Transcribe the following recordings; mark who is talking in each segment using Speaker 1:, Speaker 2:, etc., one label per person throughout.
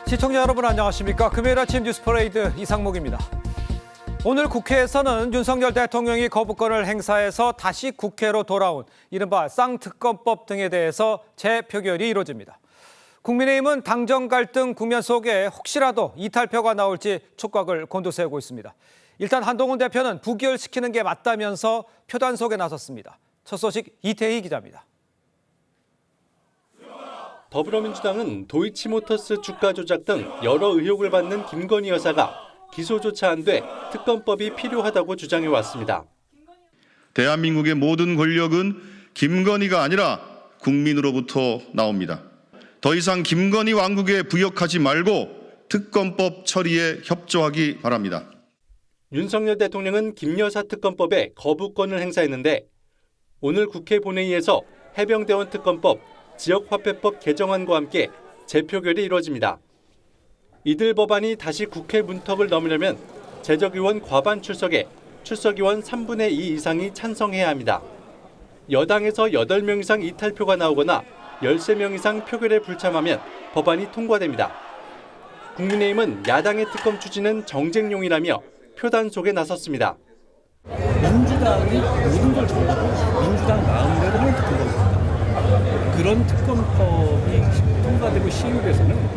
Speaker 1: 시청자 여러분 안녕하십니까? 금요일 아침 뉴스 퍼레이드 이상목입니다. 오늘 국회에서는 윤석열 대통령이 거부권을 행사해서 다시 국회로 돌아온 이른바 쌍특검법 등에 대해서 재표결이 이루어집니다. 국민의힘은 당정 갈등 국면 속에 혹시라도 이탈표가 나올지 촉각을 곤두세우고 있습니다. 일단 한동훈 대표는 부결시키는 게 맞다면서 표단속에 나섰습니다. 첫 소식 이태희 기자입니다.
Speaker 2: 더불어민주당은 도이치모터스 주가 조작 등 여러 의혹을 받는 김건희 여사가 기소조차 안 돼 특검법이 필요하다고 주장해 왔습니다.
Speaker 3: 대한민국의 모든 권력은 김건희가 아니라 국민으로부터 나옵니다. 더 이상 김건희 왕국에 부역하지 말고 특검법 처리에 협조하기 바랍니다.
Speaker 2: 윤석열 대통령은 김 여사 특검법에 거부권을 행사했는데 오늘 국회 본회의에서 해병대원 특검법, 지역화폐법 개정안과 함께 재표결이 이루어집니다. 이들 법안이 다시 국회 문턱을 넘으려면 재적의원 과반 출석에 출석의원 3분의 2 이상이 찬성해야 합니다. 여당에서 8명 이상 이탈표가 나오거나 13명 이상 표결에 불참하면 법안이 통과됩니다. 국민의힘은 야당의 특검 추진은 정쟁용이라며 표단속에 나섰습니다.
Speaker 4: 민주당이 모든 걸 정하고 민주당 마음대로 하는 특검법입니다. 그런 특검법이 통과되고 시행돼서는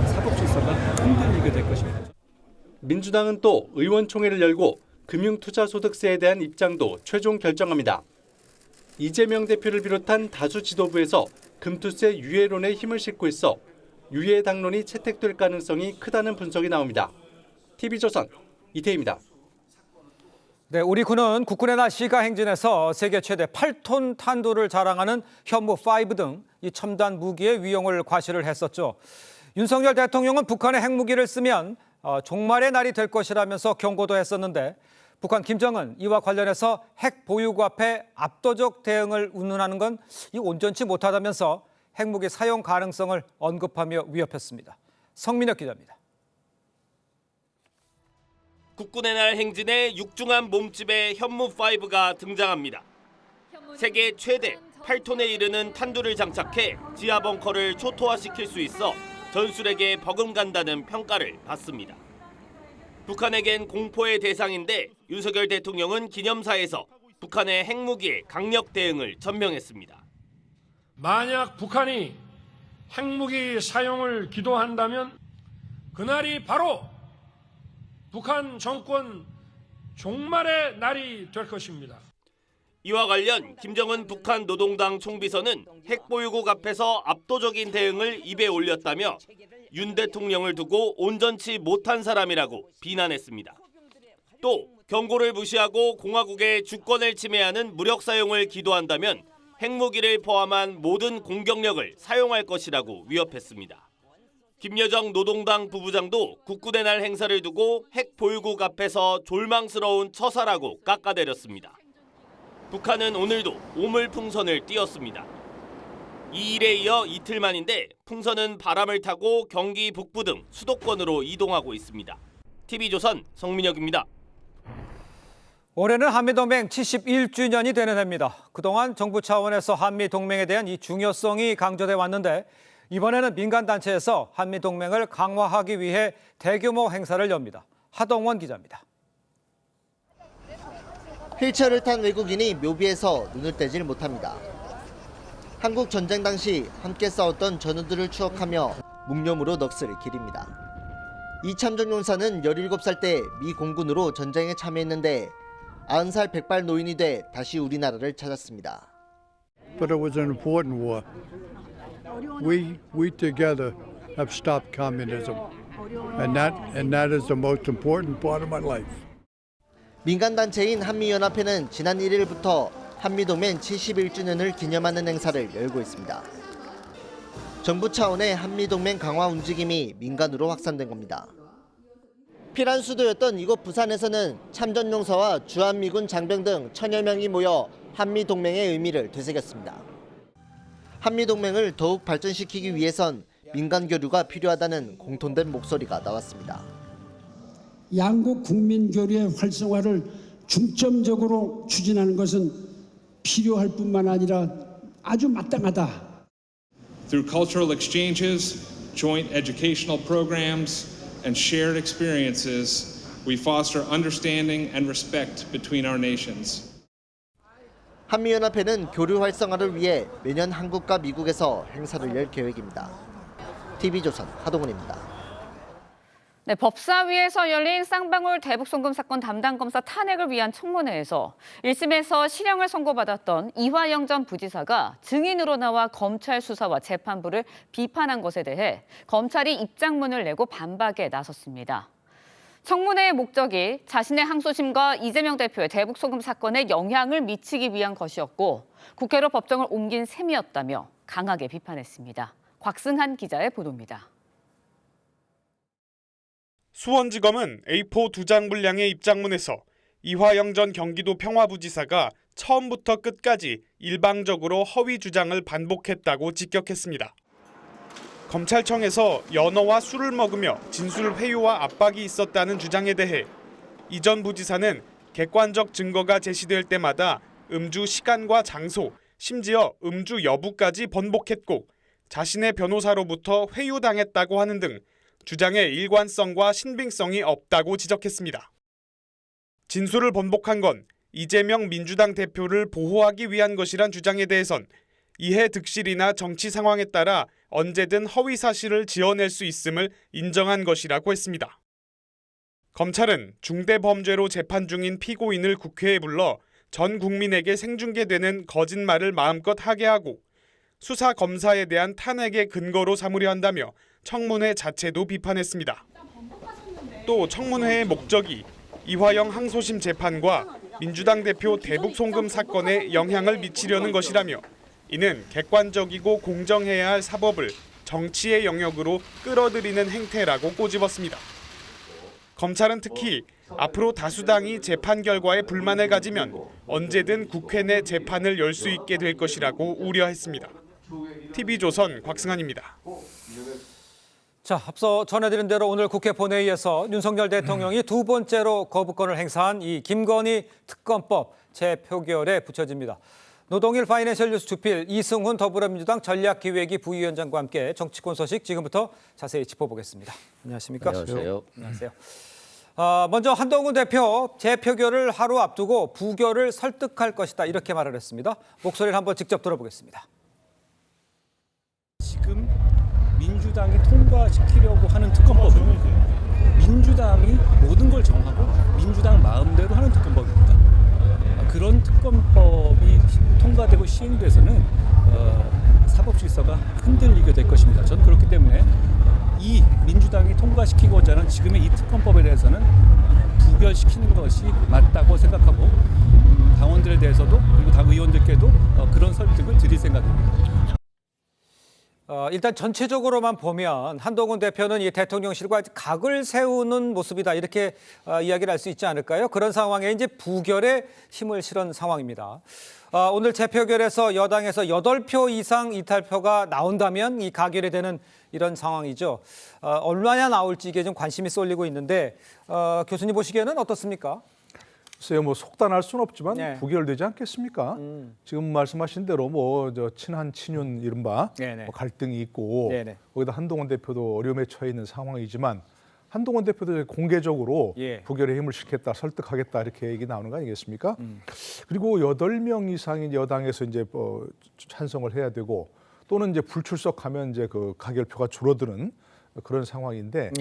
Speaker 4: 사법 질서가 흔들리게 될 것입니다.
Speaker 2: 민주당은 또 의원총회를 열고 금융투자소득세에 대한 입장도 최종 결정합니다. 이재명 대표를 비롯한 다수 지도부에서 금투세 유예론에 힘을 싣고 있어 유예 당론이 채택될 가능성이 크다는 분석이 나옵니다. TV조선 이태희입니다.
Speaker 1: 네, 우리 군은 국군의 날 시가 행진에서 세계 최대 8톤 탄두를 자랑하는 현무5 등 이 첨단 무기의 위용을 과시를 했었죠. 윤석열 대통령은 북한의 핵무기를 쓰면 종말의 날이 될 것이라면서 경고도 했었는데 북한 김정은 이와 관련해서 핵 보유국 앞에 압도적 대응을 운운하는 건 온전치 못하다면서 핵무기 사용 가능성을 언급하며 위협했습니다. 성민혁 기자입니다.
Speaker 5: 국군의 날 행진에 육중한 몸집의 현무5가 등장합니다. 세계 최대 8톤에 이르는 탄두를 장착해 지하 벙커를 초토화시킬 수 있어 전술에게 버금간다는 평가를 받습니다. 북한에겐 공포의 대상인데 윤석열 대통령은 기념사에서 북한의 핵무기에 강력 대응을 전명했습니다.
Speaker 6: 만약 북한이 핵무기 사용을 기도한다면 그날이 바로 북한 정권 종말의 날이 될 것입니다.
Speaker 5: 이와 관련 김정은 북한 노동당 총비서는 핵보유국 앞에서 압도적인 대응을 입에 올렸다며 윤 대통령을 두고 온전치 못한 사람이라고 비난했습니다. 또 경고를 무시하고 공화국의 주권을 침해하는 무력 사용을 기도한다면 핵무기를 포함한 모든 공격력을 사용할 것이라고 위협했습니다. 김여정 노동당 부부장도 국군의 날 행사를 두고 핵 보유국 앞에서 졸망스러운 처사라고 깎아내렸습니다. 북한은 오늘도 오물 풍선을 띄웠습니다. 이 일에 이어 이틀 만인데 풍선은 바람을 타고 경기 북부 등 수도권으로 이동하고 있습니다. TV조선 성민혁입니다.
Speaker 1: 올해는 한미동맹 71주년이 되는 해입니다. 그동안 정부 차원에서 한미동맹에 대한 이 중요성이 강조돼 왔는데 이번에는 민간단체에서 한미동맹을 강화하기 위해 대규모 행사를 엽니다. 하동원 기자입니다.
Speaker 7: 휠체어를 탄 외국인이 묘비에서 눈을 떼질 못합니다. 한국 전쟁 당시 함께 싸웠던 전우들을 추억하며 묵념으로 넋을 기립니다. 이참정 용사는 17살 때 미 공군으로 전쟁에 참여했는데 90살 백발 노인이 돼 다시 우리나라를 찾았습니다.
Speaker 8: But it was an important war. We together have stopped communism, and that is the most important part of my life.
Speaker 7: 민간단체인 한미연합회는 지난 1일부터 한미동맹 71주년을 기념하는 행사를 열고 있습니다. 정부 차원의 한미동맹 강화 움직임이 민간으로 확산된 겁니다. 피란 수도였던 이곳 부산에서는 참전용사와 주한미군 장병 등 1000여 명이 모여 한미동맹의 의미를 되새겼습니다. 한미동맹을 더욱 발전시키기 위해선 민간 교류가 필요하다는 공통된 목소리가 나왔습니다.
Speaker 9: 양국 국민 교류의 활성화를 중점적으로 추진하는 것은 필요할 뿐만 아니라 아주 마땅하다.
Speaker 10: Through cultural exchanges, joint educational programs, and shared experiences, we foster understanding and respect between our nations.
Speaker 7: 한미연합회는 교류 활성화를 위해 매년 한국과 미국에서 행사를 열 계획입니다. TV조선 하동훈입니다.
Speaker 11: 네, 법사위에서 열린 쌍방울 대북송금 사건 담당 검사 탄핵을 위한 청문회에서 1심에서 실형을 선고받았던 이화영 전 부지사가 증인으로 나와 검찰 수사와 재판부를 비판한 것에 대해 검찰이 입장문을 내고 반박에 나섰습니다. 청문회의 목적이 자신의 항소심과 이재명 대표의 대북송금 사건에 영향을 미치기 위한 것이었고 국회로 법정을 옮긴 셈이었다며 강하게 비판했습니다. 곽승한 기자의 보도입니다.
Speaker 12: 수원지검은 A4 2장 분량의 입장문에서 이화영 전 경기도 평화부지사가 처음부터 끝까지 일방적으로 허위 주장을 반복했다고 직격했습니다. 검찰청에서 연어와 술을 먹으며 진술 회유와 압박이 있었다는 주장에 대해 이 전 부지사는 객관적 증거가 제시될 때마다 음주 시간과 장소, 심지어 음주 여부까지 번복했고 자신의 변호사로부터 회유당했다고 하는 등 주장의 일관성과 신빙성이 없다고 지적했습니다. 진술을 번복한 건 이재명 민주당 대표를 보호하기 위한 것이란 주장에 대해선 이해 득실이나 정치 상황에 따라 언제든 허위 사실을 지어낼 수 있음을 인정한 것이라고 했습니다. 검찰은 중대범죄로 재판 중인 피고인을 국회에 불러 전 국민에게 생중계되는 거짓말을 마음껏 하게 하고 수사 검사에 대한 탄핵의 근거로 삼으려 한다며 청문회 자체도 비판했습니다. 또 청문회의 목적이 이화영 항소심 재판과 민주당 대표 대북송금 사건에 영향을 미치려는 것이라며 이는 객관적이고 공정해야 할 사법을 정치의 영역으로 끌어들이는 행태라고 꼬집었습니다. 검찰은 특히 앞으로 다수당이 재판 결과에 불만을 가지면 언제든 국회 내 재판을 열 수 있게 될 것이라고 우려했습니다. TV조선 곽승환입니다.
Speaker 1: 자, 앞서 전해드린 대로 오늘 국회 본회의에서 윤석열 대통령이 두 번째로 거부권을 행사한 이 김건희 특검법 재표결에 붙여집니다. 노동일 파이낸셜 뉴스 주필 이승훈 더불어민주당 전략기획위 부위원장과 함께 정치권 소식 지금부터 자세히 짚어보겠습니다. 안녕하십니까?
Speaker 13: 안녕하세요.
Speaker 1: 안녕하세요. 먼저 한동훈 대표 재표결을 하루 앞두고 부결을 설득할 것이다 이렇게 말을 했습니다. 목소리를 한번 직접 들어보겠습니다.
Speaker 4: 지금 민주당이 통과시키려고 하는 특검법은 민주당이 모든 걸 정하고 민주당 마음대로 하는 특검법입니다. 그런 특검법이 통과되고 시행돼서는 사법 질서가 흔들리게 될 것입니다. 저는 그렇기 때문에 이 민주당이 통과시키고자 하는 지금의 이 특검법에 대해서는 부결시키는 것이 맞다고 생각하고 당원들에 대해서도 그리고 당 의원들께도 그런 설득을 드릴 생각입니다.
Speaker 1: 일단 전체적으로만 보면 한동훈 대표는 이 대통령실과 각을 세우는 모습이다 이렇게 이야기를 할 수 있지 않을까요? 그런 상황에 이제 부결에 힘을 실은 상황입니다. 오늘 재표결에서 여당에서 8표 이상 이탈표가 나온다면 이 가결이 되는 이런 상황이죠. 얼마나 나올지 이게 좀 관심이 쏠리고 있는데 교수님 보시기에는 어떻습니까?
Speaker 14: 글쎄요, 뭐 속단할 수는 없지만
Speaker 1: 네.
Speaker 14: 부결되지 않겠습니까? 지금 말씀하신 대로 뭐 저 친한 친윤 이른바 뭐 갈등이 있고
Speaker 1: 네네.
Speaker 14: 거기다 한동훈 대표도 어려움에 처해 있는 상황이지만 한동훈 대표도 공개적으로 부결에 힘을 실겠다, 설득하겠다 이렇게 얘기 나오는 거 아니겠습니까? 그리고 8명 이상의 여당에서 이제 찬성을 해야 되고 또는 이제 불출석하면 이제 그 가결표가 줄어드는 그런 상황인데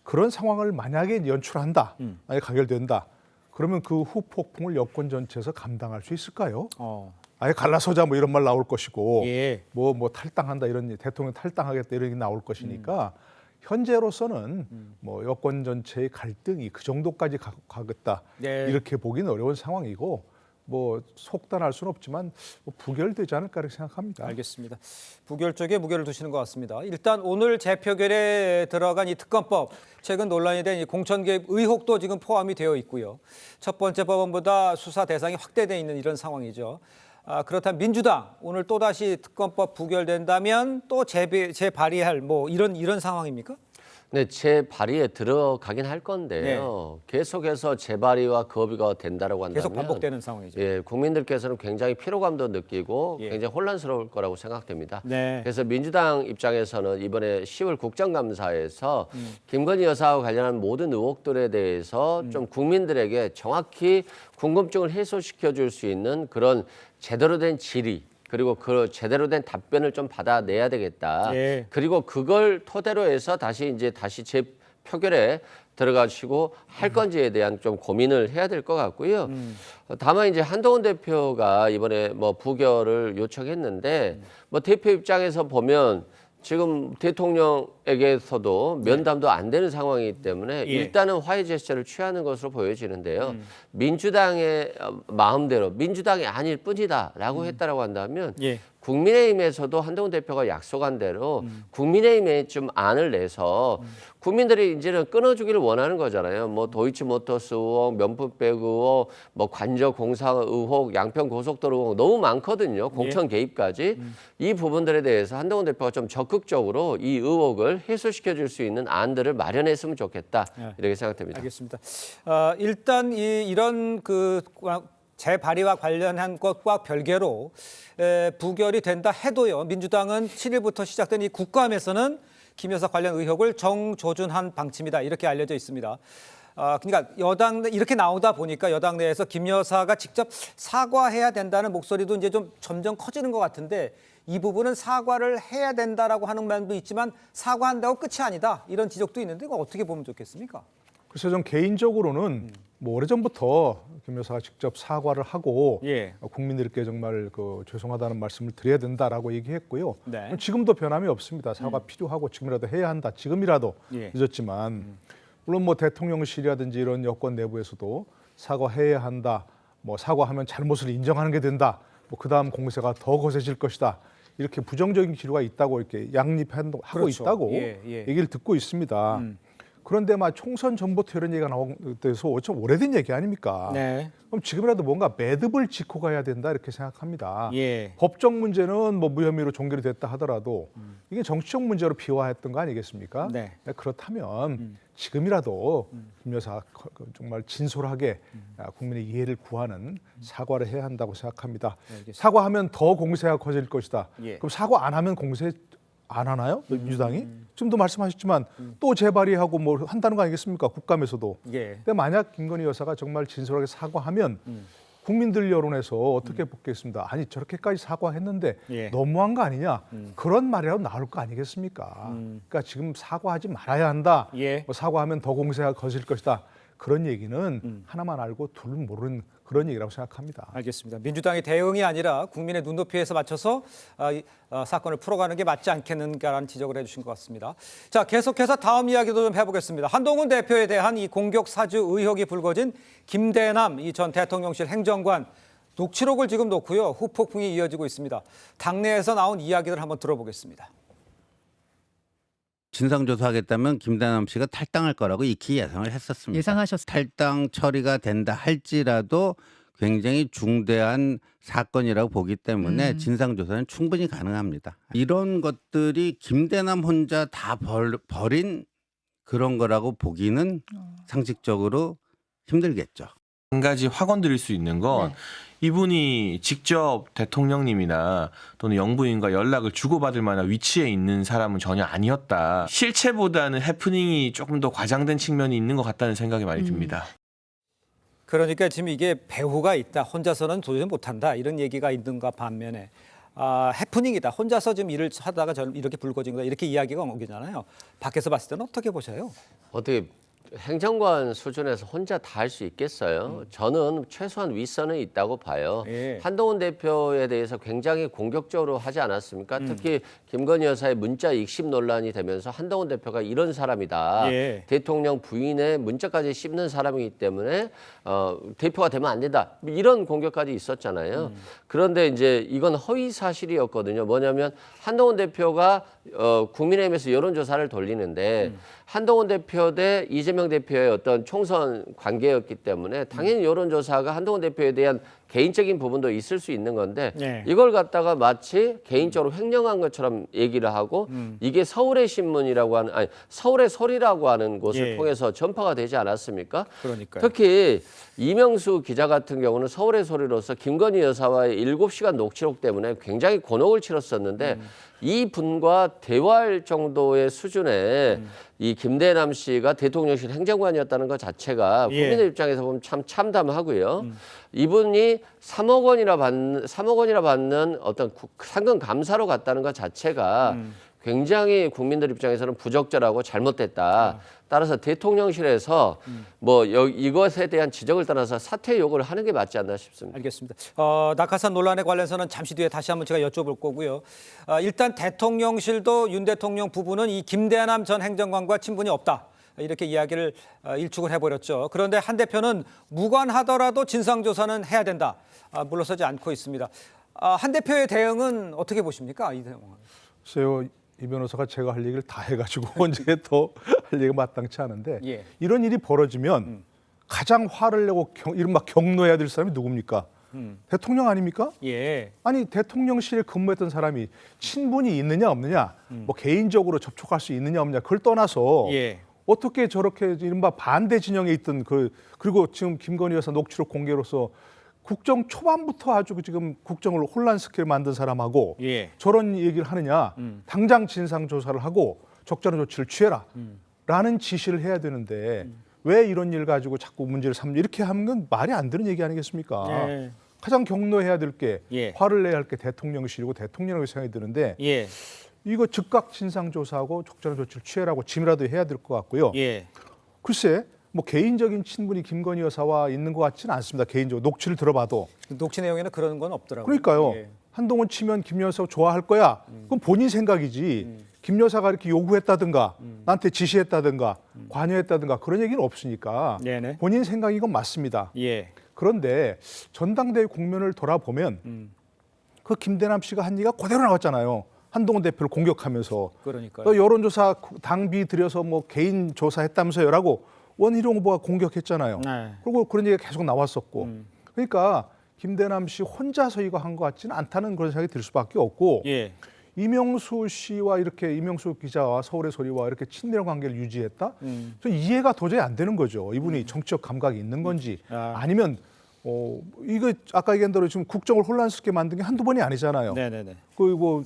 Speaker 14: 그런 상황을 만약에 연출한다, 만약에 가결된다. 그러면 그 후폭풍을 여권 전체에서 감당할 수 있을까요? 아예 갈라서자 뭐 이런 말 나올 것이고 뭐 탈당한다 이런 대통령 탈당하겠다 이런 게 나올 것이니까 현재로서는 뭐 여권 전체의 갈등이 그 정도까지 가겠다 이렇게 보기는 어려운 상황이고 뭐 속단할 수는 없지만 뭐 부결되지 않을까 이렇게 생각합니다.
Speaker 1: 알겠습니다. 부결 쪽에 무게를 두시는 것 같습니다. 일단 오늘 재표결에 들어간 이 특검법 최근 논란이 된 이 공천 개입 의혹도 지금 포함이 되어 있고요. 첫 번째 법원보다 수사 대상이 확대되어 있는 이런 상황이죠. 그렇다면 민주당 오늘 또다시 특검법 부결된다면 또 재발의할 뭐 이런 상황입니까?
Speaker 13: 네, 재발의에 들어가긴 할 건데요. 계속해서 재발의와 거부가 된다라고 한다면
Speaker 1: 계속 반복되는 상황이죠.
Speaker 13: 예, 국민들께서는 굉장히 피로감도 느끼고 굉장히 혼란스러울 거라고 생각됩니다. 그래서 민주당 입장에서는 이번에 10월 국정감사에서 김건희 여사와 관련한 모든 의혹들에 대해서 좀 국민들에게 정확히 궁금증을 해소시켜 줄 수 있는 그런 제대로 된 질의 그리고 그 제대로 된 답변을 좀 받아내야 되겠다. 그리고 그걸 토대로 해서 다시 재표결에 들어가시고 할 건지에 대한 좀 고민을 해야 될 것 같고요. 다만 이제 한동훈 대표가 이번에 뭐 부결을 요청했는데 뭐 대표 입장에서 보면 지금 대통령에게서도 면담도 안 되는 상황이기 때문에 일단은 화해 제스처를 취하는 것으로 보여지는데요. 민주당의 마음대로 민주당이 아닐 뿐이다라고 했다라고 한다면 국민의힘에서도 한동훈 대표가 약속한 대로 국민의힘에 좀 안을 내서 국민들이 이제는 끊어주기를 원하는 거잖아요. 뭐 도이치모터스 의혹, 명품백 의혹, 뭐 관저 공사 의혹, 양평 고속도로 의혹 너무 많거든요. 공천 개입까지. 이 부분들에 대해서 한동훈 대표가 좀 적극적으로 이 의혹을 해소시켜 줄 수 있는 안들을 마련했으면 좋겠다. 이렇게 생각됩니다.
Speaker 1: 알겠습니다. 일단 이런 그 재발의와 관련한 것과 별개로 부결이 된다 해도요. 민주당은 7일부터 시작된 이 국감에서는 김 여사 관련 의혹을 정조준한 방침이다. 이렇게 알려져 있습니다. 그러니까 여당 이렇게 나오다 보니까 여당 내에서 김 여사가 직접 사과해야 된다는 목소리도 이제 좀 점점 커지는 것 같은데 이 부분은 사과를 해야 된다라고 하는 면도 있지만 사과한다고 끝이 아니다. 이런 지적도 있는데 이거 어떻게 보면 좋겠습니까?
Speaker 14: 글쎄요, 전 개인적으로는 뭐 오래전부터 김 여사가 직접 사과를 하고 국민들께 정말 그 죄송하다는 말씀을 드려야 된다라고 얘기했고요. 지금도 변함이 없습니다. 사과 필요하고 지금이라도 해야 한다. 지금이라도 늦었지만 물론 뭐 대통령실이라든지 이런 여권 내부에서도 사과해야 한다. 뭐 사과하면 잘못을 인정하는 게 된다. 뭐 그다음 공세가 더 거세질 것이다. 이렇게 부정적인 기류가 있다고 이렇게 양립하고 있다고 얘기를 듣고 있습니다. 그런데 막 총선 전부터 이런 얘기가 나와서 좀 오래된 얘기 아닙니까? 그럼 지금이라도 뭔가 매듭을 짚고 가야 된다 이렇게 생각합니다. 법적 문제는 뭐 무혐의로 종결이 됐다 하더라도 이게 정치적 문제로 비화했던 거 아니겠습니까? 그렇다면 지금이라도 김 여사 정말 진솔하게 국민의 이해를 구하는 사과를 해야 한다고 생각합니다. 사과하면 더 공세가 커질 것이다. 그럼 사과 안 하면 공세 안 하나요? 민주당이? 지금도 말씀하셨지만 또 재발의하고 뭐 한다는 거 아니겠습니까? 국감에서도. 근데 만약 김건희 여사가 정말 진솔하게 사과하면 국민들 여론에서 어떻게 보겠습니다. 아니 저렇게까지 사과했는데 너무한 거 아니냐? 그런 말이라도 나올 거 아니겠습니까? 그러니까 지금 사과하지 말아야 한다. 뭐 사과하면 더 공세가 거질 것이다. 그런 얘기는 하나만 알고 둘 모르는 그런 얘기라고 생각합니다.
Speaker 1: 알겠습니다. 민주당의 대응이 아니라 국민의 눈높이에서 맞춰서 사건을 풀어가는 게 맞지 않겠는가라는 지적을 해주신 것 같습니다. 자, 계속해서 다음 이야기도 좀 해보겠습니다. 한동훈 대표에 대한 이 공격 사주 의혹이 불거진 김대남 전 대통령실 행정관 녹취록을 지금 놓고요. 후폭풍이 이어지고 있습니다. 당내에서 나온 이야기를 한번 들어보겠습니다.
Speaker 15: 진상조사하겠다면 김대남 씨가 탈당할 거라고 익히 예상을 했었습니다.
Speaker 16: 예상하셨어요?
Speaker 15: 탈당 처리가 된다 할지라도 굉장히 중대한 사건이라고 보기 때문에 진상조사는 충분히 가능합니다. 이런 것들이 김대남 혼자 다 벌인 그런 거라고 보기는 상식적으로 힘들겠죠.
Speaker 17: 한 가지 확언드릴 수 있는 건 이분이 직접 대통령님이나 또는 영부인과 연락을 주고받을 만한 위치에 있는 사람은 전혀 아니었다. 실체보다는 해프닝이 조금 더 과장된 측면이 있는 것 같다는 생각이 많이 듭니다.
Speaker 1: 그러니까 지금 이게 배후가 있다. 혼자서는 도저히 못한다. 이런 얘기가 있는가 반면에 해프닝이다. 혼자서 지금 일을 하다가 이렇게 불거진 거다. 이렇게 이야기가 오기잖아요. 밖에서 봤을 때는 어떻게 보셔요?
Speaker 13: 어떻게 행정관 수준에서 혼자 다 할 수 있겠어요? 저는 최소한 윗선은 있다고 봐요. 한동훈 대표에 대해서 굉장히 공격적으로 하지 않았습니까? 특히 김건희 여사의 문자 익십 논란이 되면서 한동훈 대표가 이런 사람이다. 대통령 부인의 문자까지 씹는 사람이기 때문에 대표가 되면 안 된다. 이런 공격까지 있었잖아요. 그런데 이제 이건 허위 사실이었거든요. 뭐냐면 한동훈 대표가 국민의힘에서 여론조사를 돌리는데 한동훈 대표 대 이재명 대표의 어떤 총선 관계였기 때문에 당연히 여론조사가 한동훈 대표에 대한 개인적인 부분도 있을 수 있는 건데
Speaker 1: 네.
Speaker 13: 이걸 갖다가 마치 개인적으로 횡령한 것처럼 얘기를 하고 이게 서울의 신문이라고 하는 아니 서울의 소리라고 하는 곳을
Speaker 1: 예.
Speaker 13: 통해서 전파가 되지 않았습니까?
Speaker 1: 그러니까요.
Speaker 13: 특히 이명수 기자 같은 경우는 서울의 소리로서 김건희 여사와의 7시간 녹취록 때문에 굉장히 곤혹을 치렀었는데 이 분과 대화할 정도의 수준의 이 김대남 씨가 대통령실 행정관이었다는 것 자체가
Speaker 1: 예.
Speaker 13: 국민의 입장에서 보면 참 참담하고요. 이분이 3억 원이라 받는 어떤 상금 감사로 갔다는 것 자체가 굉장히 국민들 입장에서는 부적절하고 잘못됐다. 따라서 대통령실에서 뭐 이것에 대한 지적을 떠나서 사퇴 요구를 하는 게 맞지 않나 싶습니다.
Speaker 1: 알겠습니다. 낙하산 논란에 관련해서는 잠시 뒤에 다시 한번 제가 여쭤볼 거고요. 일단 대통령실도 윤 대통령 부부는 이 김대남 전 행정관과 친분이 없다. 이렇게 이야기를 일축을 해버렸죠. 그런데 한 대표는 무관하더라도 진상조사는 해야 된다. 물러서지 않고 있습니다. 한 대표의 대응은 어떻게 보십니까? 이 대응은.
Speaker 14: 글쎄요. 이 변호사가 제가 할 얘기를 다 해가지고 언제 더 할 얘기가 마땅치 않은데
Speaker 1: 예.
Speaker 14: 이런 일이 벌어지면 가장 화를 내고 이른바 경노해야 될 사람이 누굽니까? 대통령 아닙니까?
Speaker 1: 예.
Speaker 14: 아니 대통령실에 근무했던 사람이 친분이 있느냐 없느냐 뭐 개인적으로 접촉할 수 있느냐 없느냐 그걸 떠나서
Speaker 1: 예.
Speaker 14: 어떻게 저렇게 이른바 반대 진영에 있던 그리고 지금 김건희 여사 녹취록 공개로서 국정 초반부터 아주 지금 국정을 혼란스럽게 만든 사람하고
Speaker 1: 예.
Speaker 14: 저런 얘기를 하느냐 당장 진상조사를 하고 적절한 조치를 취해라 라는 지시를 해야 되는데 왜 이런 일 가지고 자꾸 문제를 삼는 이렇게 하는 건 말이 안 되는 얘기 아니겠습니까?
Speaker 1: 예.
Speaker 14: 가장 경노해야 될 게
Speaker 1: 예.
Speaker 14: 화를 내야 할 게 대통령실이고 대통령이라고 생각이 드는데
Speaker 1: 예.
Speaker 14: 이거 즉각 진상조사하고 적절한 조치를 취하라고 짐이라도 해야 될 것 같고요.
Speaker 1: 예.
Speaker 14: 글쎄 뭐 개인적인 친분이 김건희 여사와 있는 것 같지는 않습니다. 개인적으로 녹취를 들어봐도.
Speaker 1: 녹취 내용에는 그런 건 없더라고요.
Speaker 14: 그러니까요.
Speaker 1: 예.
Speaker 14: 한동훈 치면 김 여사 좋아할 거야. 그건 본인 생각이지. 김 여사가 이렇게 요구했다든가 나한테 지시했다든가 관여했다든가 그런 얘기는 없으니까
Speaker 1: 네네.
Speaker 14: 본인 생각인 건 맞습니다.
Speaker 1: 예.
Speaker 14: 그런데 전당대회 국면을 돌아보면 그 김대남 씨가 한 얘기가 그대로 나왔잖아요. 한동훈 대표를 공격하면서
Speaker 1: 그러니까요.
Speaker 14: 너 여론조사 당비 들여서 뭐 개인 조사했다면서요라고 원희룡 후보가 공격했잖아요.
Speaker 1: 네.
Speaker 14: 그리고 그런 얘기가 계속 나왔었고 그러니까 김대남 씨 혼자서 이거 한 것 같지는 않다는 그런 생각이 들 수밖에 없고
Speaker 1: 예.
Speaker 14: 이명수 씨와 이렇게 이명수 기자와 서울의 소리와 이렇게 친밀한 관계를 유지했다? 저 이해가 도저히 안 되는 거죠. 이분이 정치적 감각이 있는 건지 아니면 이거 아까 얘기한 대로 지금 국정을 혼란스럽게 만든 게 한두 번이 아니잖아요.
Speaker 1: 네네네.
Speaker 14: 그리고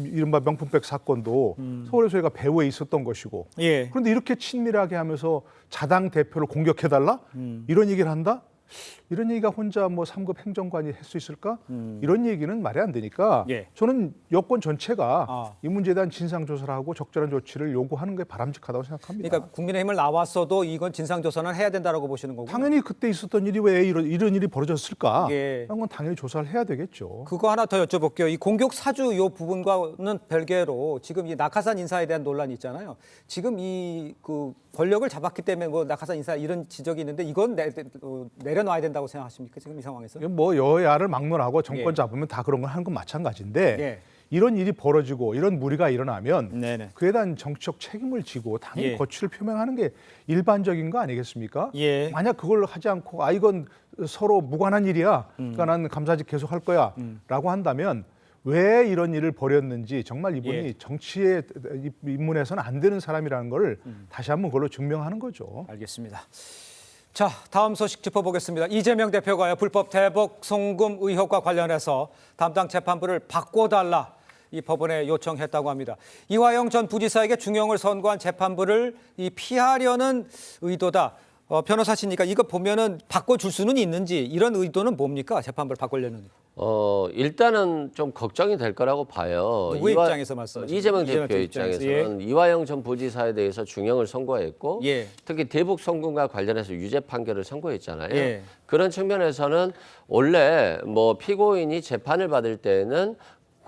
Speaker 14: 이른바 명품백 사건도 서울의 소리가 배후에 있었던 것이고
Speaker 1: 예.
Speaker 14: 그런데 이렇게 친밀하게 하면서 자당 대표를 공격해달라? 이런 얘기를 한다? 이런 얘기가 혼자 뭐 3급 행정관이 할 수 있을까? 이런 얘기는 말이 안 되니까
Speaker 1: 예.
Speaker 14: 저는 여권 전체가 이 문제에 대한 진상조사를 하고 적절한 조치를 요구하는 게 바람직하다고 생각합니다.
Speaker 1: 그러니까 국민의힘을 나왔어도 이건 진상조사는 해야 된다라고 보시는 거고.
Speaker 14: 당연히 그때 있었던 일이 왜 이런 일이 벌어졌을까?
Speaker 1: 예.
Speaker 14: 그런 건 당연히 조사를 해야 되겠죠.
Speaker 1: 그거 하나 더 여쭤볼게요. 이 공격 사주 이 부분과는 별개로 지금 이 낙하산 인사에 대한 논란이 있잖아요. 지금 이 권력을 잡았기 때문에 뭐 낙하산 인사 이런 지적이 있는데 이건 내려놔야 된다고 생각하십니까? 지금 이 상황에서?
Speaker 14: 뭐 여야를 막론하고 정권
Speaker 1: 예.
Speaker 14: 잡으면 다 그런 걸 하는 건 마찬가지인데
Speaker 1: 예.
Speaker 14: 이런 일이 벌어지고 이런 무리가 일어나면
Speaker 1: 네네.
Speaker 14: 그에 대한 정치적 책임을 지고 당연히
Speaker 1: 예.
Speaker 14: 거취를 표명하는 게 일반적인 거 아니겠습니까?
Speaker 1: 예.
Speaker 14: 만약 그걸 하지 않고 이건 서로 무관한 일이야. 그러니까 나는 감사직 계속 할 거야. 라고 한다면 왜 이런 일을 벌였는지 정말 이분이
Speaker 1: 예.
Speaker 14: 정치에 입문해서는 안 되는 사람이라는 걸 다시 한번 그걸로 증명하는 거죠.
Speaker 1: 알겠습니다. 자, 다음 소식 짚어보겠습니다. 이재명 대표가요, 불법 대북 송금 의혹과 관련해서 담당 재판부를 바꿔달라 이 법원에 요청했다고 합니다. 이화영 전 부지사에게 중형을 선고한 재판부를 피하려는 의도다. 변호사시니까 이거 보면은 바꿔줄 수는 있는지 이런 의도는 뭡니까? 재판부를 바꾸려는.
Speaker 13: 일단은 좀 걱정이 될 거라고 봐요.
Speaker 1: 누구 입장에서 말씀하시죠?
Speaker 13: 이재명 대표 입장에서는
Speaker 1: 예.
Speaker 13: 이화영 전 부지사에 대해서 중형을 선고했고
Speaker 1: 예.
Speaker 13: 특히 대북 송금과 관련해서 유죄 판결을 선고했잖아요.
Speaker 1: 예.
Speaker 13: 그런 측면에서는 원래 뭐 피고인이 재판을 받을 때는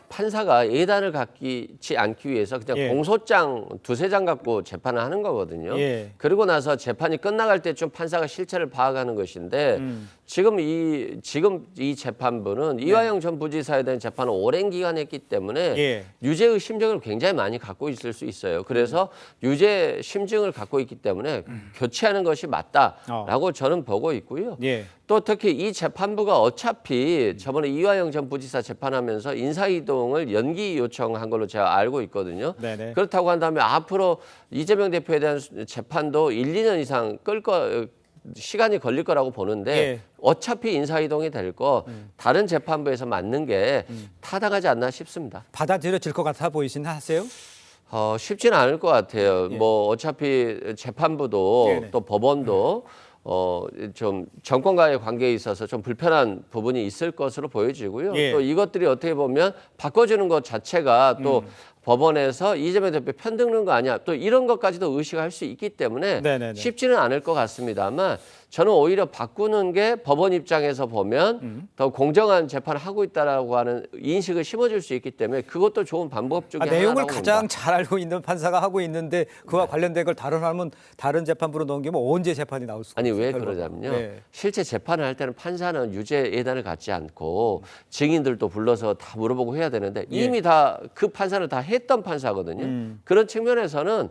Speaker 13: 판사가 예단을 갖지 않기 위해서 그냥
Speaker 1: 예.
Speaker 13: 공소장 두세 장 갖고 재판을 하는 거거든요.
Speaker 1: 예.
Speaker 13: 그리고 나서 재판이 끝나갈 때쯤 판사가 실체를 파악하는 것인데 지금 이 재판부는 이화영 전 부지사에 대한 재판을 오랜 기간 했기 때문에
Speaker 1: 예.
Speaker 13: 유죄의 심증을 굉장히 많이 갖고 있을 수 있어요. 그래서 유죄 심증을 갖고 있기 때문에 교체하는 것이 맞다라고 저는 보고 있고요.
Speaker 1: 예.
Speaker 13: 또 특히 이 재판부가 어차피 저번에 이화영 전 부지사 재판하면서 인사이동을 연기 요청한 걸로 제가 알고 있거든요.
Speaker 1: 네네.
Speaker 13: 그렇다고 한다면 앞으로 이재명 대표에 대한 재판도 1, 2년 이상 시간이 걸릴 거라고 보는데
Speaker 1: 예.
Speaker 13: 어차피 인사이동이 될 거 다른 재판부에서 맞는 게 타당하지 않나 싶습니다.
Speaker 1: 받아들여질 것 같아 보이시나요?
Speaker 13: 쉽지는 않을 것 같아요. 뭐 어차피 재판부도
Speaker 1: 네네.
Speaker 13: 또 법원도 좀 정권과의 관계에 있어서 좀 불편한 부분이 있을 것으로 보여지고요.
Speaker 1: 예.
Speaker 13: 또 이것들이 어떻게 보면 바꿔주는 것 자체가 또 법원에서 이재명 대표 편드는 거 아니야. 또 이런 것까지도 의식할 수 있기 때문에
Speaker 1: 네네네.
Speaker 13: 쉽지는 않을 것 같습니다만 저는 오히려 바꾸는 게 법원 입장에서 보면 더 공정한 재판을 하고 있다라고 하는 인식을 심어줄 수 있기 때문에 그것도 좋은 방법 중에 하나라고
Speaker 1: 내용을
Speaker 13: 봅니다.
Speaker 1: 가장 잘 알고 있는 판사가 하고 있는데 그와 관련된 걸 다른 재판부로 넘기면 언제 재판이 나올 수가
Speaker 13: 아니
Speaker 1: 없어요,
Speaker 13: 왜
Speaker 1: 결과가.
Speaker 13: 그러냐면요.
Speaker 1: 네.
Speaker 13: 실제 재판을 할 때는 판사는 유죄 예단을 갖지 않고 증인들도 불러서 다 물어보고 해야 되는데 이미 다 그 판사는 다 했던 판사거든요. 그런 측면에서는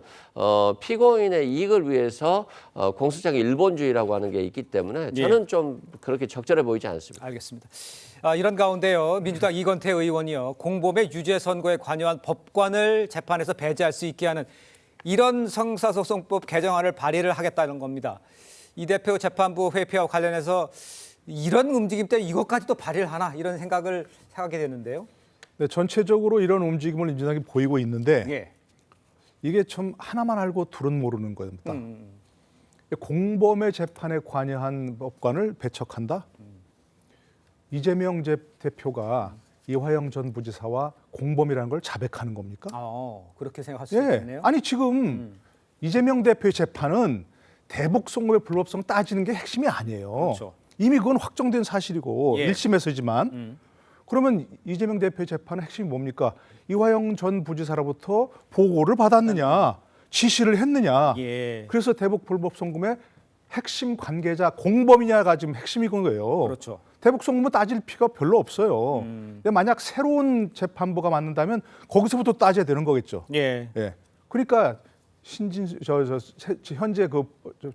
Speaker 13: 피고인의 이익을 위해서 공소장의 일본주의라고 하는 게 있기 때문에 저는 좀 그렇게 적절해 보이지 않습니다.
Speaker 1: 알겠습니다. 이런 가운데요. 민주당 이건태 의원이요. 공범의 유죄 선고에 관여한 법관을 재판에서 배제할 수 있게 하는 이런 형사소송법 개정안을 발의를 하겠다는 겁니다. 이 대표 재판부 회피와 관련해서 이런 움직임 때문에 이것까지도 발의를 하나 이런 생각을 하게 되는데요.
Speaker 14: 네, 전체적으로 이런 움직임을 민주당이 보이고 있는데
Speaker 1: 예.
Speaker 14: 이게 좀 하나만 알고 둘은 모르는 겁니다. 공범의 재판에 관여한 법관을 배척한다? 이재명 대표가 이화영 전 부지사와 공범이라는 걸 자백하는 겁니까?
Speaker 1: 그렇게 생각할 수 있겠네요.
Speaker 14: 아니 지금 이재명 대표의 재판은 대북 송금의 불법성 따지는 게 핵심이 아니에요.
Speaker 1: 그렇죠.
Speaker 14: 이미 그건 확정된 사실이고
Speaker 1: 예.
Speaker 14: 1심에서지만 그러면 이재명 대표의 재판의 핵심이 뭡니까? 이화영 전 부지사로부터 보고를 받았느냐, 지시를 했느냐.
Speaker 1: 예.
Speaker 14: 그래서 대북 불법 송금의 핵심 관계자 공범이냐가 지금 핵심인 거예요.
Speaker 1: 그렇죠.
Speaker 14: 대북 송금은 따질 필요가 별로 없어요. 근데 만약 새로운 재판부가 맞는다면 거기서부터 따져야 되는 거겠죠.
Speaker 1: 예.
Speaker 14: 예. 그러니까 현재 그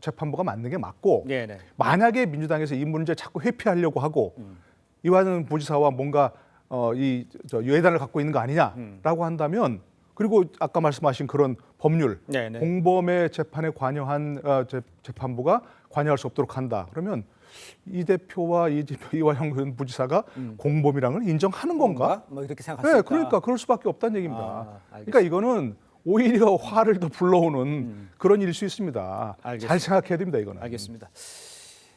Speaker 14: 재판부가 맞는 게 맞고
Speaker 1: 네네.
Speaker 14: 만약에 민주당에서 이 문제 자꾸 회피하려고 하고 이화영 부지사와 뭔가 예단을 갖고 있는 거 아니냐라고 한다면 그리고 아까 말씀하신 그런 법률
Speaker 1: 네네.
Speaker 14: 공범의 재판에 관여한 재판부가 관여할 수 없도록 한다. 그러면 이 대표와 이화영 부지사가 공범이라는 걸 인정하는 건가?
Speaker 1: 뭐 이렇게 생각할 수 있다.
Speaker 14: 그러니까 그럴 수밖에 없다는 얘기입니다. 그러니까 이거는 오히려 화를 더 불러오는 그런 일일 수 있습니다.
Speaker 1: 알겠습니다.
Speaker 14: 잘 생각해야 됩니다. 이거는.
Speaker 1: 알겠습니다.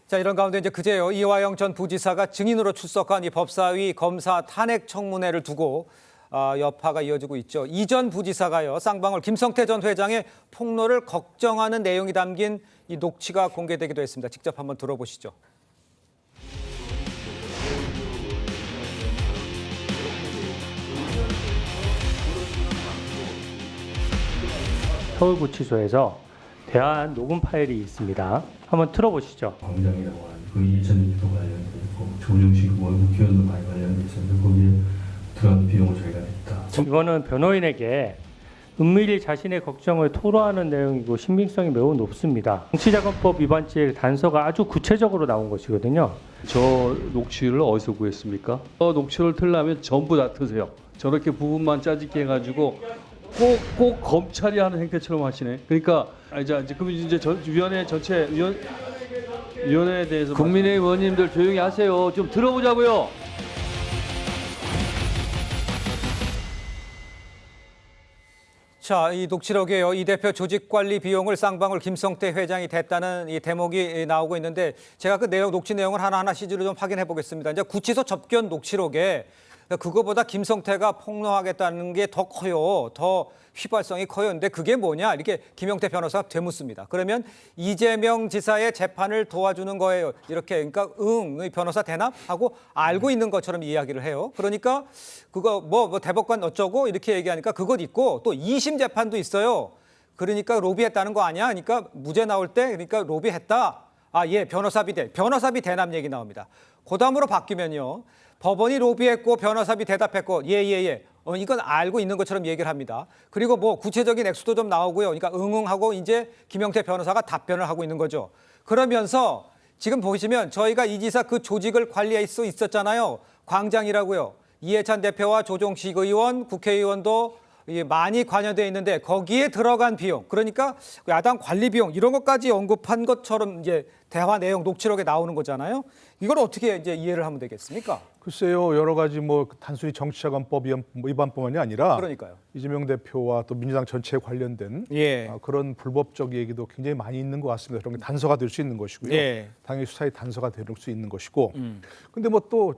Speaker 1: 자, 이런 가운데 이제 그제요. 이화영 전 부지사가 증인으로 출석한 이 법사위 검사 탄핵 청문회를 두고 여파가 이어지고 있죠. 이 전 부지사가요. 쌍방울 김성태 전 회장의 폭로를 걱정하는 내용이 담긴 이 녹취가 공개되기도 했습니다. 직접 한번 들어보시죠.
Speaker 16: 서울구치소에서 대화한 녹음 파일이 있습니다. 한번 틀어보시죠.
Speaker 18: 광장이라고 하는 그 이전 일도 관련돼 있고 조정식 월급 기원도 많이 관련돼 있었는데 거기에 들어간 비용을 저희가 냈다.
Speaker 16: 이거는 변호인에게 은밀히 자신의 걱정을 토로하는 내용이고 신빙성이 매우 높습니다. 정치자금법 위반죄의 단서가 아주 구체적으로 나온 것이거든요.
Speaker 19: 저 녹취를 어디서 구했습니까? 녹취를 틀려면 전부 다 트세요. 저렇게 부분만 짜집게 해가지고 꼭 검찰이 하는 행태처럼 하시네. 그러니까 이제 그럼 이제 위원회 전체 위원회에 대해서 국민의 의원님들 조용히 하세요. 좀 들어보자고요.
Speaker 1: 자, 이 녹취록에요. 이 대표 조직 관리 비용을 쌍방울 김성태 회장이 댔다는 이 대목이 나오고 있는데 제가 그 녹취 내용을 하나하나 CG로 좀 확인해 보겠습니다. 이제 구치소 접견 녹취록에 그거보다 김성태가 폭로하겠다는 게 더 커요. 더 휘발성이 커요. 근데 그게 뭐냐? 이렇게 김용태 변호사가 되묻습니다. 그러면 이재명 지사의 재판을 도와주는 거예요. 이렇게 그러니까 변호사 대납 하고 알고 있는 것처럼 이야기를 해요. 그러니까 그거 뭐 대법관 어쩌고 이렇게 얘기하니까 그것 있고 또 2심 재판도 있어요. 그러니까 로비했다는 거 아니야? 그러니까 무죄 나올 때 그러니까 로비했다. 예, 변호사비 대납 얘기 나옵니다. 그 다음으로 바뀌면요. 법원이 로비했고 변호사비 대답했고 예. 이건 알고 있는 것처럼 얘기를 합니다. 그리고 뭐 구체적인 액수도 좀 나오고요. 그러니까 응응하고 이제 김용태 변호사가 답변을 하고 있는 거죠. 그러면서 지금 보시면 저희가 이 지사 그 조직을 관리할 수 있었잖아요. 광장이라고요. 이해찬 대표와 조정식 의원, 국회의원도 많이 관여되어 있는데 거기에 들어간 비용, 그러니까 야당 관리 비용 이런 것까지 언급한 것처럼 이제 대화 내용 녹취록에 나오는 거잖아요. 이걸 어떻게 이제 이해를 하면 되겠습니까?
Speaker 14: 글쎄요, 여러 가지 뭐 단순히 정치자금법 위반뿐만이 아니라
Speaker 1: 그러니까요.
Speaker 14: 이재명 대표와 또 민주당 전체에 관련된 그런 불법적 얘기도 굉장히 많이 있는 것 같습니다. 그런 게 단서가 될 수 있는 것이고요. 당연히 수사의 단서가 될 수 있는 것이고. 근데 뭐 또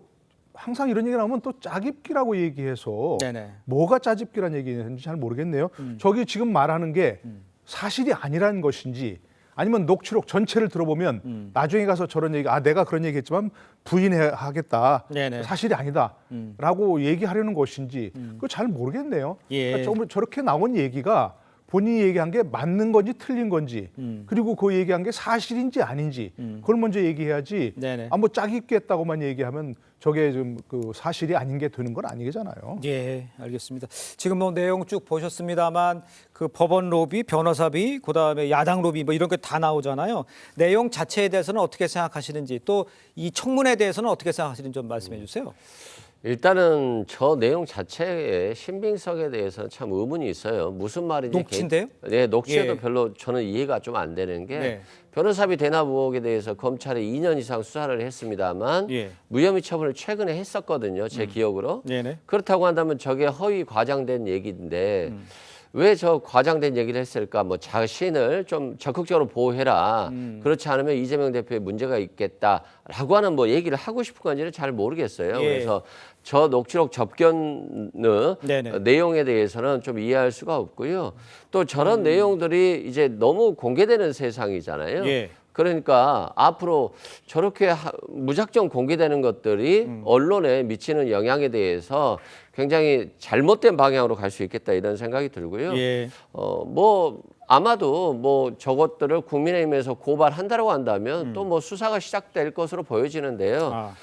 Speaker 14: 항상 이런 얘기 나오면 또 짜깁기라고 얘기해서 뭐가 짜깁기란 얘기인지 잘 모르겠네요. 저기 지금 말하는 게 사실이 아니라는 것인지 아니면 녹취록 전체를 들어보면 나중에 가서 저런 얘기, 내가 그런 얘기 했지만 부인하겠다. 사실이 아니다. 라고 얘기하려는 것인지 그거 잘 모르겠네요. 그러니까 저렇게 나온 얘기가 본인이 얘기한 게 맞는 건지 틀린 건지 그리고 그 얘기한 게 사실인지 아닌지 그걸 먼저 얘기해야지 뭐 짜깁기 했다고만 얘기하면 저게 좀 그 사실이 아닌 게 되는 건 아니잖아요.
Speaker 1: 예, 알겠습니다. 지금 뭐 내용 쭉 보셨습니다만 그 법원 로비, 변호사비, 그다음에 야당 로비 뭐 이런 게 다 나오잖아요. 내용 자체에 대해서는 어떻게 생각하시는지 또 이 청문회에 대해서는 어떻게 생각하시는지 좀 말씀해 주세요.
Speaker 13: 일단은 저 내용 자체의 신빙성에 대해서는 참 의문이 있어요. 무슨 말인지
Speaker 1: 녹취인데요?
Speaker 13: 네, 녹취에도 별로 저는 이해가 좀 안 되는 게 변호사비 대납 의혹에 대해서 검찰이 2년 이상 수사를 했습니다만 무혐의 처분을 최근에 했었거든요. 제 기억으로. 그렇다고 한다면 저게 허위 과장된 얘기인데 왜 저 과장된 얘기를 했을까? 뭐 자신을 좀 적극적으로 보호해라. 그렇지 않으면 이재명 대표에 문제가 있겠다라고 하는 뭐 얘기를 하고 싶은 건지는 잘 모르겠어요. 그래서 저 녹취록 접견의 내용에 대해서는 좀 이해할 수가 없고요. 또 저런 내용들이 이제 너무 공개되는 세상이잖아요. 그러니까 앞으로 저렇게 무작정 공개되는 것들이 언론에 미치는 영향에 대해서 굉장히 잘못된 방향으로 갈 수 있겠다 이런 생각이 들고요. 뭐 아마도 뭐 저것들을 국민의힘에서 고발한다고 한다면 또 뭐 수사가 시작될 것으로 보여지는데요.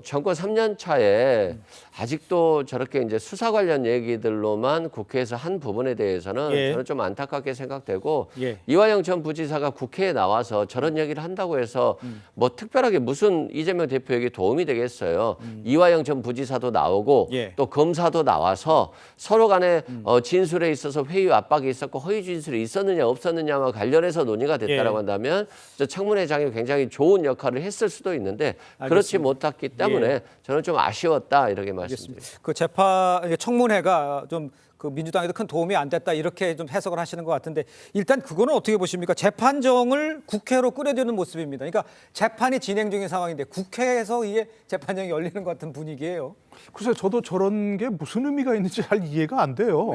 Speaker 13: 정권 3년 차에 아직도 저렇게 이제 수사 관련 얘기들로만 국회에서 한 부분에 대해서는 저는 좀 안타깝게 생각되고 이화영 전 부지사가 국회에 나와서 저런 얘기를 한다고 해서 뭐 특별하게 무슨 이재명 대표에게 도움이 되겠어요. 이화영 전 부지사도 나오고 또 검사도 나와서 서로 간에 진술에 있어서 회유 압박이 있었고 허위 진술이 있었느냐 없었느냐와 관련해서 논의가 됐다라고 한다면 저 청문회장이 굉장히 좋은 역할을 했을 수도 있는데 그렇지 못했기 때문에 저는 좀 아쉬웠다 이렇게 말씀드립니다.
Speaker 1: 그 청문회가 좀 그 민주당에도 큰 도움이 안 됐다 이렇게 좀 해석을 하시는 것 같은데 일단 그거는 어떻게 보십니까? 재판정을 국회로 끌어들이는 모습입니다. 그러니까 재판이 진행 중인 상황인데 국회에서 이게 재판정이 열리는 것 같은 분위기예요.
Speaker 14: 글쎄요, 저도 저런 게 무슨 의미가 있는지 잘 이해가 안 돼요.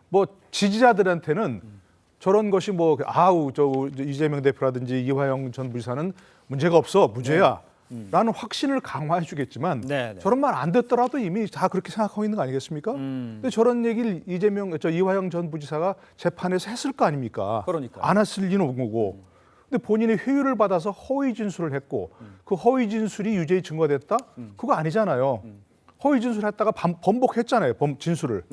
Speaker 14: 뭐 지지자들한테는 저런 것이 뭐 저 이재명 대표라든지 이화영 전 부지사는 문제가 없어, 무죄야. 라는 확신을 강화해 주겠지만 저런 말 안 듣더라도 이미 다 그렇게 생각하고 있는 거 아니겠습니까? 근데 저런 얘기를 이화영 전 부지사가 재판에서 했을 거 아닙니까? 안 했을 리는 없는 거고. 근데 본인이 회유를 받아서 허위 진술을 했고 그 허위 진술이 유죄의 증거가 됐다? 그거 아니잖아요. 허위 진술했다가 번복했잖아요. 진술을.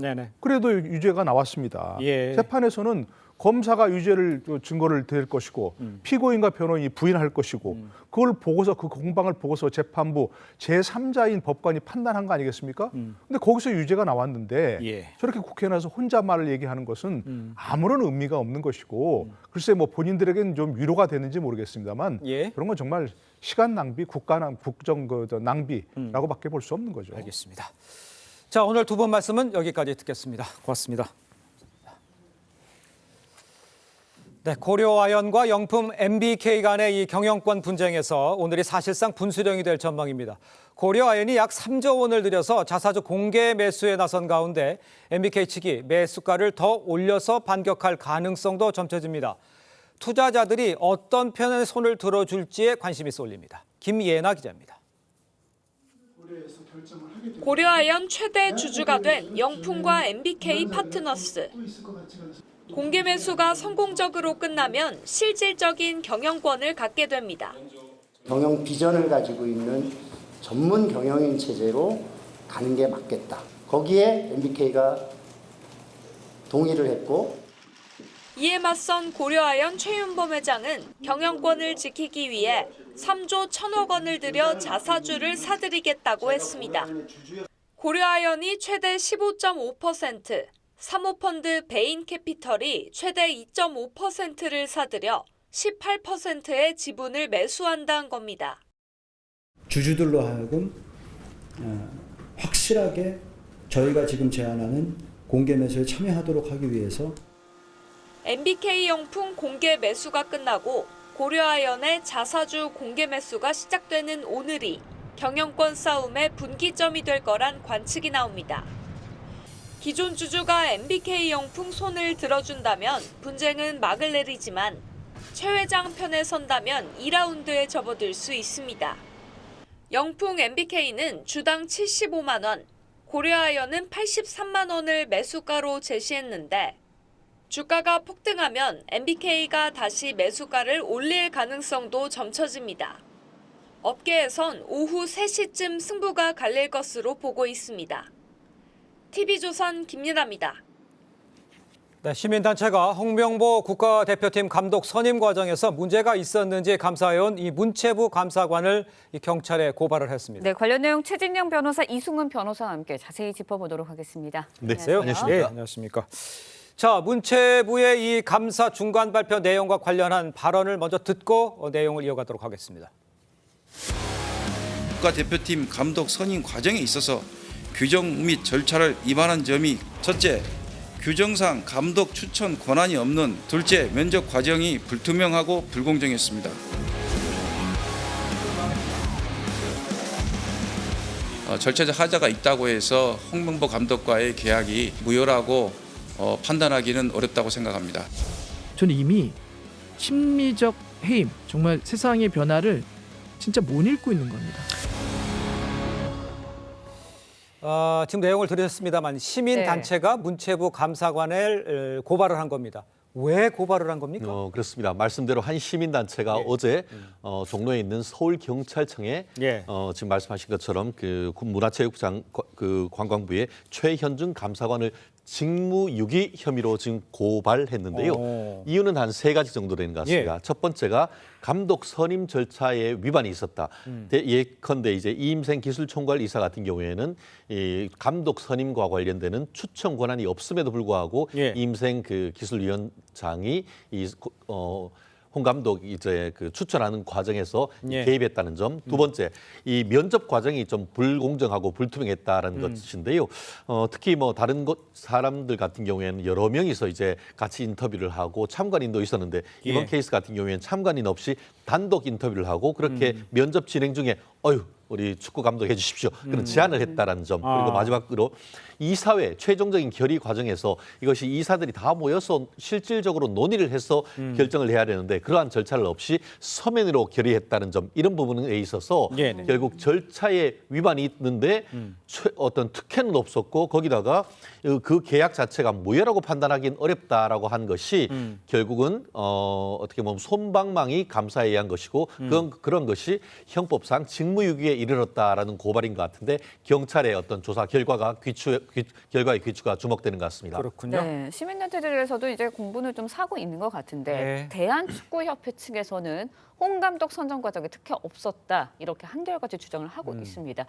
Speaker 14: 그래도 유죄가 나왔습니다. 재판에서는 검사가 유죄를 증거를 댈 것이고 피고인과 변호인이 부인할 것이고 그걸 보고서 그 공방을 보고서 재판부 제3자인 법관이 판단한 거 아니겠습니까? 근데 거기서 유죄가 나왔는데 저렇게 국회에 나와서 혼잣말을 얘기하는 것은 아무런 의미가 없는 것이고 글쎄 뭐 본인들에게는 좀 위로가 되는지 모르겠습니다만 그런 건 정말 시간 낭비, 국정 낭비라고밖에 볼 수 없는 거죠.
Speaker 1: 알겠습니다. 자, 오늘 두 분 말씀은 여기까지 듣겠습니다. 고맙습니다. 네, 고려아연과 영품 MBK 간의 이 경영권 분쟁에서 오늘이 사실상 분수령이 될 전망입니다. 고려아연이 약 3조 원을 들여서 자사주 공개 매수에 나선 가운데 MBK 측이 매수가를 더 올려서 반격할 가능성도 점쳐집니다. 투자자들이 어떤 편의 손을 들어줄지에 관심이 쏠립니다. 김예나 기자입니다.
Speaker 20: 고려아연 최대 주주가 된 영품과 MBK 파트너스. 공개 매수가 성공적으로 끝나면 실질적인 경영권을 갖게 됩니다.
Speaker 21: 경영 비전을 가지고 있는 전문 경영인 체제로 가는 게 맞겠다. 거기에 MBK가 동의를 했고
Speaker 20: 이에 맞선 고려아연 최윤범 회장은 경영권을 지키기 위해 3조 1,000억 원을 들여 자사주를 사들이겠다고 했습니다. 고려아연이 최대 15.5%, 사모펀드 베인캐피털이 최대 2.5%를 사들여 18%의 지분을 매수한다는 겁니다.
Speaker 3: 주주들로 하여금 확실하게 저희가 지금 제안하는 공개 매수에 참여하도록 하기 위해서
Speaker 20: MBK 영풍 공개 매수가 끝나고 고려아연의 자사주 공개 매수가 시작되는 오늘이 경영권 싸움의 분기점이 될 거란 관측이 나옵니다. 기존 주주가 MBK 영풍 손을 들어준다면 분쟁은 막을 내리지만 최 회장 편에 선다면 2라운드에 접어들 수 있습니다. 영풍 MBK는 주당 75만 원, 고려아연은 83만 원을 매수가로 제시했는데 주가가 폭등하면 MBK가 다시 매수가를 올릴 가능성도 점쳐집니다. 업계에선 오후 3시쯤 승부가 갈릴 것으로 보고 있습니다. TV조선 김윤아입니다.
Speaker 1: 네, 시민단체가 홍명보 국가대표팀 감독 선임 과정에서 문제가 있었는지 감사해온 이 문체부 감사관을 이 경찰에 고발을 했습니다.
Speaker 11: 네, 관련 내용 최진영 변호사, 이승훈 변호사와 함께 자세히 짚어보도록 하겠습니다.
Speaker 1: 네,
Speaker 11: 안녕하세요.
Speaker 1: 네, 안녕하십니까. 자, 문체부의 이 감사 중간 발표 내용과 관련한 발언을 먼저 듣고 내용을 이어가도록 하겠습니다.
Speaker 22: 국가대표팀 감독 선임 과정에 있어서 규정 및 절차를 위반한 점이 첫째, 규정상 감독 추천 권한이 없는 둘째, 면접 과정이 불투명하고 불공정했습니다. 절차적 하자가 있다고 해서 홍명보 감독과의 계약이 무효라고 판단하기는 어렵다고 생각합니다.
Speaker 23: 저는 이미 심리적 해임, 정말 세상의 변화를 진짜 못 읽고 있는 겁니다.
Speaker 1: 지금 내용을 들으셨습니다만 시민단체가 문체부 감사관을 고발을 한 겁니다. 왜 고발을 한 겁니까?
Speaker 24: 그렇습니다. 말씀대로 한 시민단체가 어제 종로에 있는 서울경찰청에 지금 말씀하신 것처럼 그 문화체육장 그 관광부의 최현중 감사관을 직무유기 혐의로 지금 고발했는데요. 이유는 한 3가지 정도 되는 것 같습니다. 첫 번째가 감독 선임 절차에 위반이 있었다. 예컨대 이제 이임생 기술총괄 이사 같은 경우에는 이 감독 선임과 관련되는 추천 권한이 없음에도 불구하고 이임생 그 기술위원장이 홍 감독이 이제 그 추천하는 과정에서 개입했다는 점. 두 번째, 이 면접 과정이 좀 불공정하고 불투명했다라는 것인데요. 특히 뭐 다른 사람들 같은 경우에는 여러 명이서 이제 같이 인터뷰를 하고 참관인도 있었는데 이번 케이스 같은 경우에는 참관인 없이 단독 인터뷰를 하고 그렇게 면접 진행 중에 우리 축구 감독 해주십시오. 그런 제안을 했다라는 점. 그리고 마지막으로 이사회 최종적인 결의 과정에서 이것이 이사들이 다 모여서 실질적으로 논의를 해서 결정을 해야 되는데 그러한 절차를 없이 서면으로 결의했다는 점. 이런 부분에 있어서 결국 절차에 위반이 있는데 어떤 특혜는 없었고 거기다가 그 계약 자체가 무효라고 판단하기는 어렵다라고 한 것이 결국은 어떻게 보면 솜방망이 감사에 의한 것이고 그런 것이 형법상 직무유기에 이르렀다라는 고발인 것 같은데 경찰의 어떤 조사 결과의 귀추가 주목되는 것 같습니다.
Speaker 1: 그렇군요.
Speaker 11: 네, 시민단체들에서도 이제 공분을 좀 사고 있는 것 같은데 대한축구협회 측에서는 홍 감독 선정 과정에 특혜 없었다 이렇게 한결같이 주장을 하고 있습니다.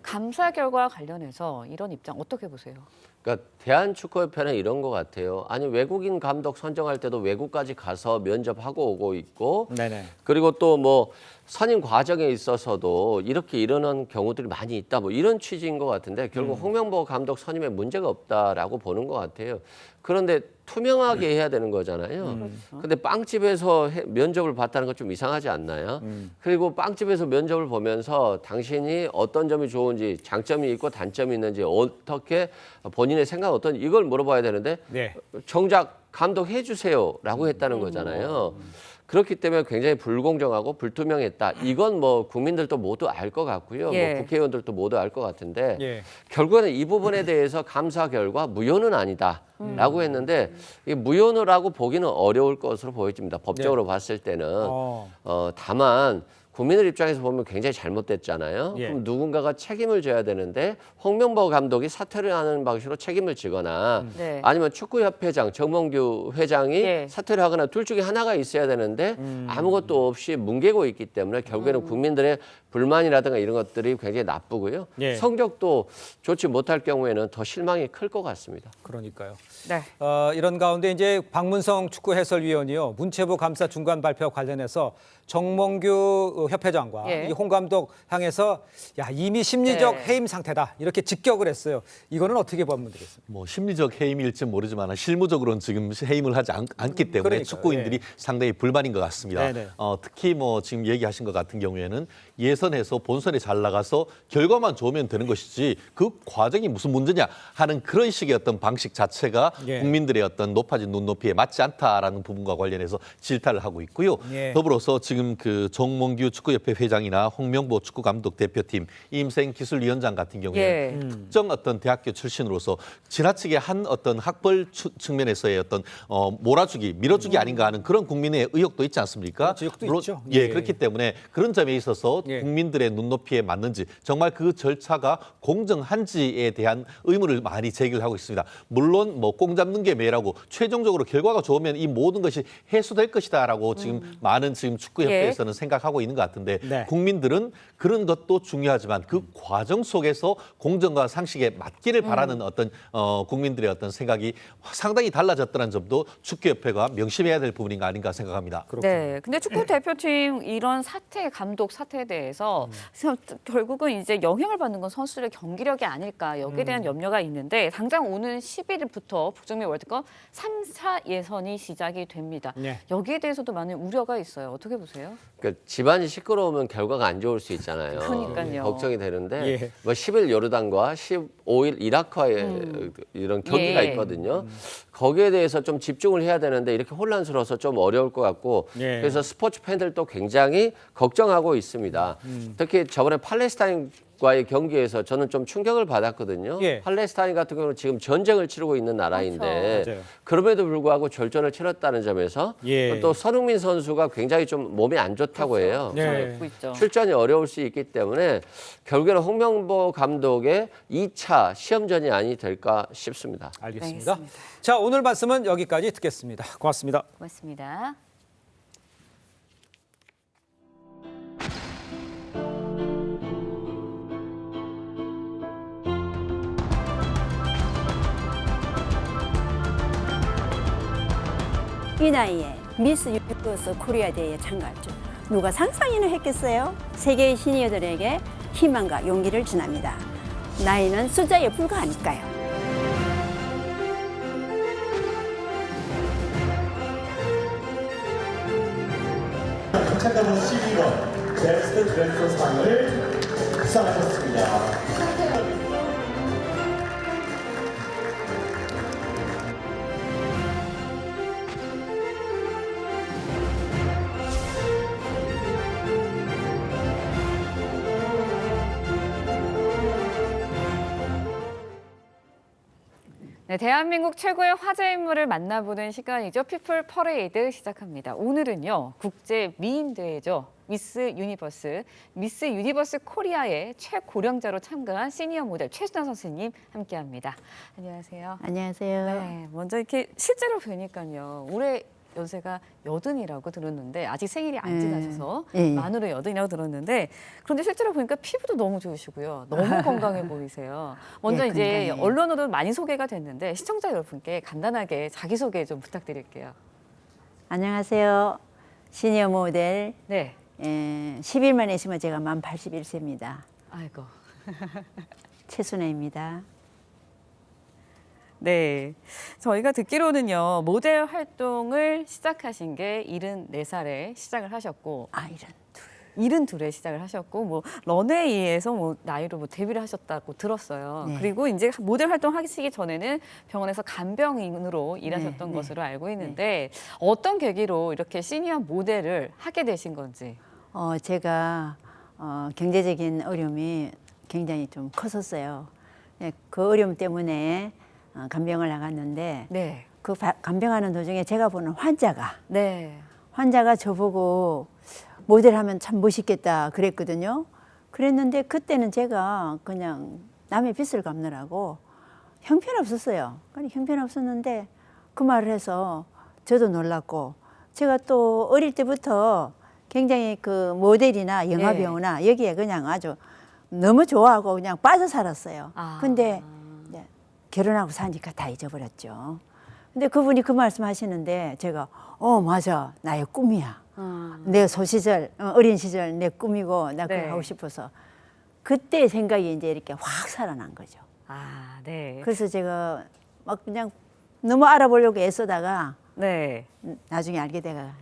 Speaker 11: 감사 결과와 관련해서 이런 입장 어떻게 보세요?
Speaker 13: 그러니까 대한축구협회는 이런 것 같아요. 아니 외국인 감독 선정할 때도 외국까지 가서 면접하고 오고 있고 그리고 또 뭐 선임 과정에 있어서도 이렇게 일어난 경우들이 많이 있다 뭐 이런 취지인 것 같은데 결국 홍명보 감독 선임에 문제가 없다라고 보는 것 같아요. 그런데 투명하게 해야 되는 거잖아요. 근데 빵집에서 면접을 봤다는 건 좀 이상하지 않나요? 그리고 빵집에서 면접을 보면서 당신이 어떤 점이 좋은지 장점이 있고 단점이 있는지 어떻게 본인의 생각 어떤 이걸 물어봐야 되는데 정작 감독해 주세요라고 했다는 거잖아요. 그렇기 때문에 굉장히 불공정하고 불투명했다. 이건 뭐 국민들도 모두 알 것 같고요. 뭐 국회의원들도 모두 알 것 같은데 결국에는 이 부분에 대해서 감사 결과 무효는 아니다. 라고 했는데 이 무효라고 보기는 어려울 것으로 보여집니다. 법적으로 봤을 때는. 다만 국민들 입장에서 보면 굉장히 잘못됐잖아요. 그럼 누군가가 책임을 져야 되는데 홍명보 감독이 사퇴를 하는 방식으로 책임을 지거나 아니면 축구협회장 정몽규 회장이 사퇴를 하거나 둘 중에 하나가 있어야 되는데 아무것도 없이 뭉개고 있기 때문에 결국에는 국민들의 불만이라든가 이런 것들이 굉장히 나쁘고요. 성적도 좋지 못할 경우에는 더 실망이 클 것 같습니다.
Speaker 1: 그러니까요.
Speaker 11: 네.
Speaker 1: 이런 가운데 이제 박문성 축구 해설위원이요. 문체부 감사 중간 발표 관련해서 정몽규 협회장과 이 홍 감독 향해서 야 이미 심리적 해임 상태다 이렇게 직격을 했어요. 이거는 어떻게 보면 되겠습니까?
Speaker 24: 뭐 심리적 해임일지 모르지만 실무적으로는 지금 해임을 하지 않기 때문에
Speaker 1: 그러니까요.
Speaker 24: 축구인들이 상당히 불만인 것 같습니다. 특히 뭐 지금 얘기하신 것 같은 경우에는 예선에서 본선에 잘 나가서 결과만 좋으면 되는 것이지 그 과정이 무슨 문제냐 하는 그런 식의 어떤 방식 자체가 국민들의 어떤 높아진 눈높이에 맞지 않다라는 부분과 관련해서 질타를 하고 있고요. 더불어서 지금 그 정몽규 축구협회 회장이나 홍명보 축구감독 대표팀 임생 기술위원장 같은 경우에 특정 어떤 대학교 출신으로서 지나치게 한 어떤 학벌 측면에서의 어떤 몰아주기, 밀어주기 아닌가 하는 그런 국민의 의혹도 있지 않습니까?
Speaker 1: 물론 있죠.
Speaker 24: 그렇기 때문에 그런 점에 있어서 국민들의 눈높이에 맞는지 정말 그 절차가 공정한지에 대한 의문을 많이 제기를 하고 있습니다. 물론 뭐 꽁 잡는 게 매라고 최종적으로 결과가 좋으면 이 모든 것이 해소될 것이다라고 지금 많은 지금 축구협회에서는 생각하고 있는 것 같은데 국민들은 그런 것도 중요하지만 그 과정 속에서 공정과 상식에 맞기를 바라는 어떤 국민들의 어떤 생각이 상당히 달라졌다는 점도 축구협회가 명심해야 될 부분인가 아닌가 생각합니다.
Speaker 11: 네, 근데 축구 대표팀 이런 사태, 감독 사태에 대해서 결국은 이제 영향을 받는 건 선수들의 경기력이 아닐까 여기에 대한 염려가 있는데 당장 오는 11일부터 북중미 월드컵 3차 예선이 시작이 됩니다. 여기에 대해서도 많은 우려가 있어요. 어떻게 보세요?
Speaker 13: 그러니까 집안이 시끄러우면 결과가 안 좋을 수 있잖아요.
Speaker 11: 그러니까요.
Speaker 13: 걱정이 되는데 뭐 10일 요르단과 15일 이라크와의 이런 경기가 있거든요. 거기에 대해서 좀 집중을 해야 되는데 이렇게 혼란스러워서 좀 어려울 것 같고 그래서 스포츠 팬들도 굉장히 걱정하고 있습니다. 특히 저번에 팔레스타인과의 경기에서 저는 좀 충격을 받았거든요. 팔레스타인 같은 경우는 지금 전쟁을 치르고 있는 나라인데 그럼에도 불구하고 절전을 치렀다는 점에서 또 손흥민 선수가 굉장히 좀 몸이 안 좋다고 해요. 출전이 어려울 수 있기 때문에 결국에는 홍명보 감독의 2차 시험전이 아니 될까 싶습니다.
Speaker 1: 알겠습니다. 자, 오늘 말씀은 여기까지 듣겠습니다. 고맙습니다.
Speaker 11: 고맙습니다.
Speaker 2: 이 나이에 미스 유니버스 코리아 대회에 참가했죠. 누가 상상이나 했겠어요? 세계의 시니어들에게 희망과 용기를 전합니다. 나이는 숫자에 불과하니까요.
Speaker 5: 착각은 12번 베스트 드레서상을 수상하셨습니다.
Speaker 11: 네, 대한민국 최고의 화제 인물을 만나보는 시간이죠. 피플 퍼레이드 시작합니다. 오늘은요, 국제 미인대회죠. 미스 유니버스 코리아의 최고령자로 참가한 시니어 모델 최순아 선수님 함께합니다. 안녕하세요.
Speaker 2: 안녕하세요.
Speaker 11: 네, 먼저 이렇게 실제로 뵈니까요. 올해 연세가 80이라고 들었는데 아직 생일이 안 지나셔서 만으로 80이라고 들었는데 그런데 실제로 보니까 피부도 너무 좋으시고요. 너무 건강해 보이세요. 먼저 이제 언론으로 많이 소개가 됐는데 시청자 여러분께 간단하게 자기소개 좀 부탁드릴게요.
Speaker 2: 안녕하세요. 시니어 모델 10일 만에 있으면 제가 만 81세입니다.
Speaker 11: 아이고.
Speaker 2: 최순아입니다.
Speaker 11: 네, 저희가 듣기로는요 모델 활동을 시작하신 게 74살에 시작을 하셨고 72에 시작을 하셨고 뭐 런웨이에서 뭐 나이로 뭐 데뷔를 하셨다고 들었어요. 그리고 이제 모델 활동 하시기 전에는 병원에서 간병인으로 일하셨던 것으로 알고 있는데 어떤 계기로 이렇게 시니어 모델을 하게 되신 건지?
Speaker 2: 제가 경제적인 어려움이 굉장히 좀 컸었어요. 그 어려움 때문에 간병을 나갔는데
Speaker 11: 네.
Speaker 2: 그 간병하는 도중에 제가 보는
Speaker 11: 네.
Speaker 2: 환자가 저보고 모델하면 참 멋있겠다 그랬거든요. 그랬는데 그때는 제가 그냥 남의 빚을 갚느라고 형편없었어요. 그러니까 형편없었는데 그 말을 해서 저도 놀랐고 제가 또 어릴 때부터 굉장히 그 모델이나 영화배우나 여기에 그냥 아주 너무 좋아하고 그냥 빠져 살았어요. 근데 이제 결혼하고 사니까 다 잊어버렸죠. 근데 그분이 그 말씀 하시는데 제가 맞아 나의 꿈이야. 내 소시절 어린 시절 내 꿈이고 나 그거 하고 싶어서 그때 생각이 이제 이렇게 확 살아난 거죠.
Speaker 11: 네.
Speaker 2: 그래서 제가 막 그냥 너무 알아보려고 애쓰다가
Speaker 11: 네.
Speaker 2: 나중에 알게 돼가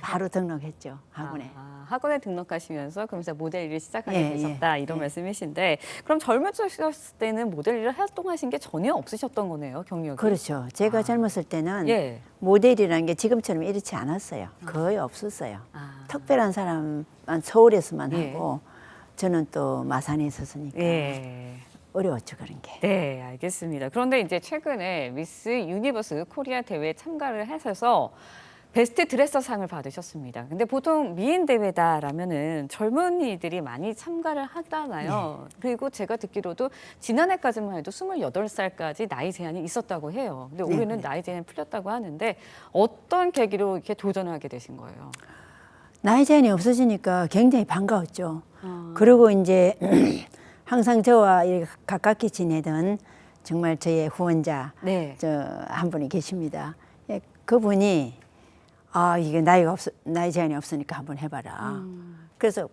Speaker 2: 바로 등록했죠 학원에.
Speaker 11: 학원에 등록하시면서 그러면서 모델 일을 시작하게
Speaker 2: 예,
Speaker 11: 되셨다 이런 말씀이신데 그럼 젊으셨을 때는 모델 일을 활동하신 게 전혀 없으셨던 거네요 경력이.
Speaker 2: 그렇죠. 제가 젊었을 때는
Speaker 11: 예.
Speaker 2: 모델이라는 게 지금처럼 이렇지 않았어요. 거의 없었어요. 특별한 사람만 서울에서만 하고 저는 또 마산에 있었으니까 어려웠죠 그런 게.
Speaker 11: 네, 알겠습니다. 그런데 이제 최근에 미스 유니버스 코리아 대회에 참가를 하셔서 베스트 드레서상을 받으셨습니다. 근데 보통 미인 대회다라면은 젊은이들이 많이 참가를 하잖아요. 그리고 제가 듣기로도 지난해까지만 해도 28살까지 나이 제한이 있었다고 해요. 근데 올해는 나이 제한이 풀렸다고 하는데 어떤 계기로 이렇게 도전하게 되신 거예요?
Speaker 2: 나이 제한이 없어지니까 굉장히 반가웠죠. 그리고 이제 항상 저와 이렇게 가깝게 지내던 정말 저의 후원자 한 분이 계십니다. 그분이 이게 나이 제한이 없으니까 한번 해봐라. 그래서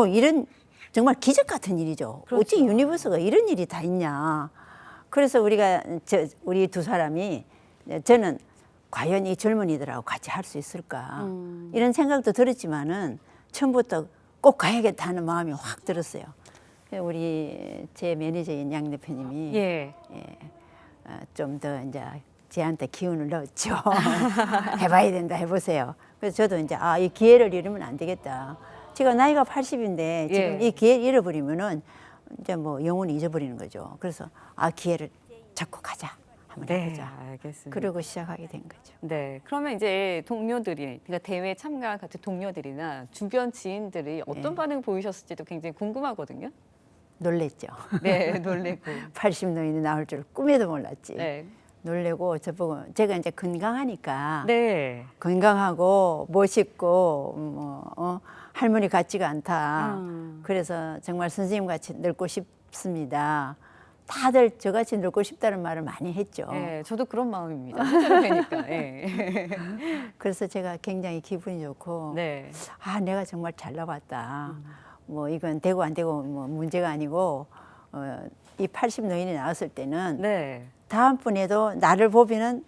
Speaker 2: 이런 정말 기적 같은 일이죠.
Speaker 11: 그렇죠.
Speaker 2: 어찌 유니버스가 이런 일이 다 있냐. 그래서 우리 두 사람이 저는 과연 이 젊은이들하고 같이 할 수 있을까 이런 생각도 들었지만은 처음부터 꼭 가야겠다 하는 마음이 확 들었어요. 우리 제 매니저인 양 대표님이 좀 더 이제 제한테 기운을 넣었죠. 해봐야 된다, 해보세요. 그래서 저도 이제 이 기회를 잃으면 안 되겠다. 제가 나이가 80인데 지금 이 기회를 잃어버리면은 이제 뭐 영원히 잊어버리는 거죠. 그래서 기회를 잡고 가자. 한번 해보자.
Speaker 11: 알겠습니다.
Speaker 2: 그러고 시작하게 된 거죠.
Speaker 11: 네, 그러면 이제 동료들이, 그러니까 대회 참가 같은 동료들이나 주변 지인들이 어떤 반응을 보이셨을지도 굉장히 궁금하거든요.
Speaker 2: 놀랬죠.
Speaker 11: 네, 놀래고.
Speaker 2: 80 노인이 나올 줄 꿈에도 몰랐지.
Speaker 11: 네.
Speaker 2: 놀래고 저보고 제가 이제 건강하니까
Speaker 11: 네.
Speaker 2: 건강하고 멋있고 할머니 같지가 않다. 그래서 정말 선생님 같이 늙고 싶습니다. 다들 저같이 늙고 싶다는 말을 많이 했죠.
Speaker 11: 네, 저도 그런 마음입니다. 그러니까.
Speaker 2: 그래서 제가 굉장히 기분이 좋고 내가 정말 잘 나왔다. 뭐 이건 되고 안 되고 뭐 문제가 아니고 이 80 노인이 나왔을 때는 다음번에도 나를 보면은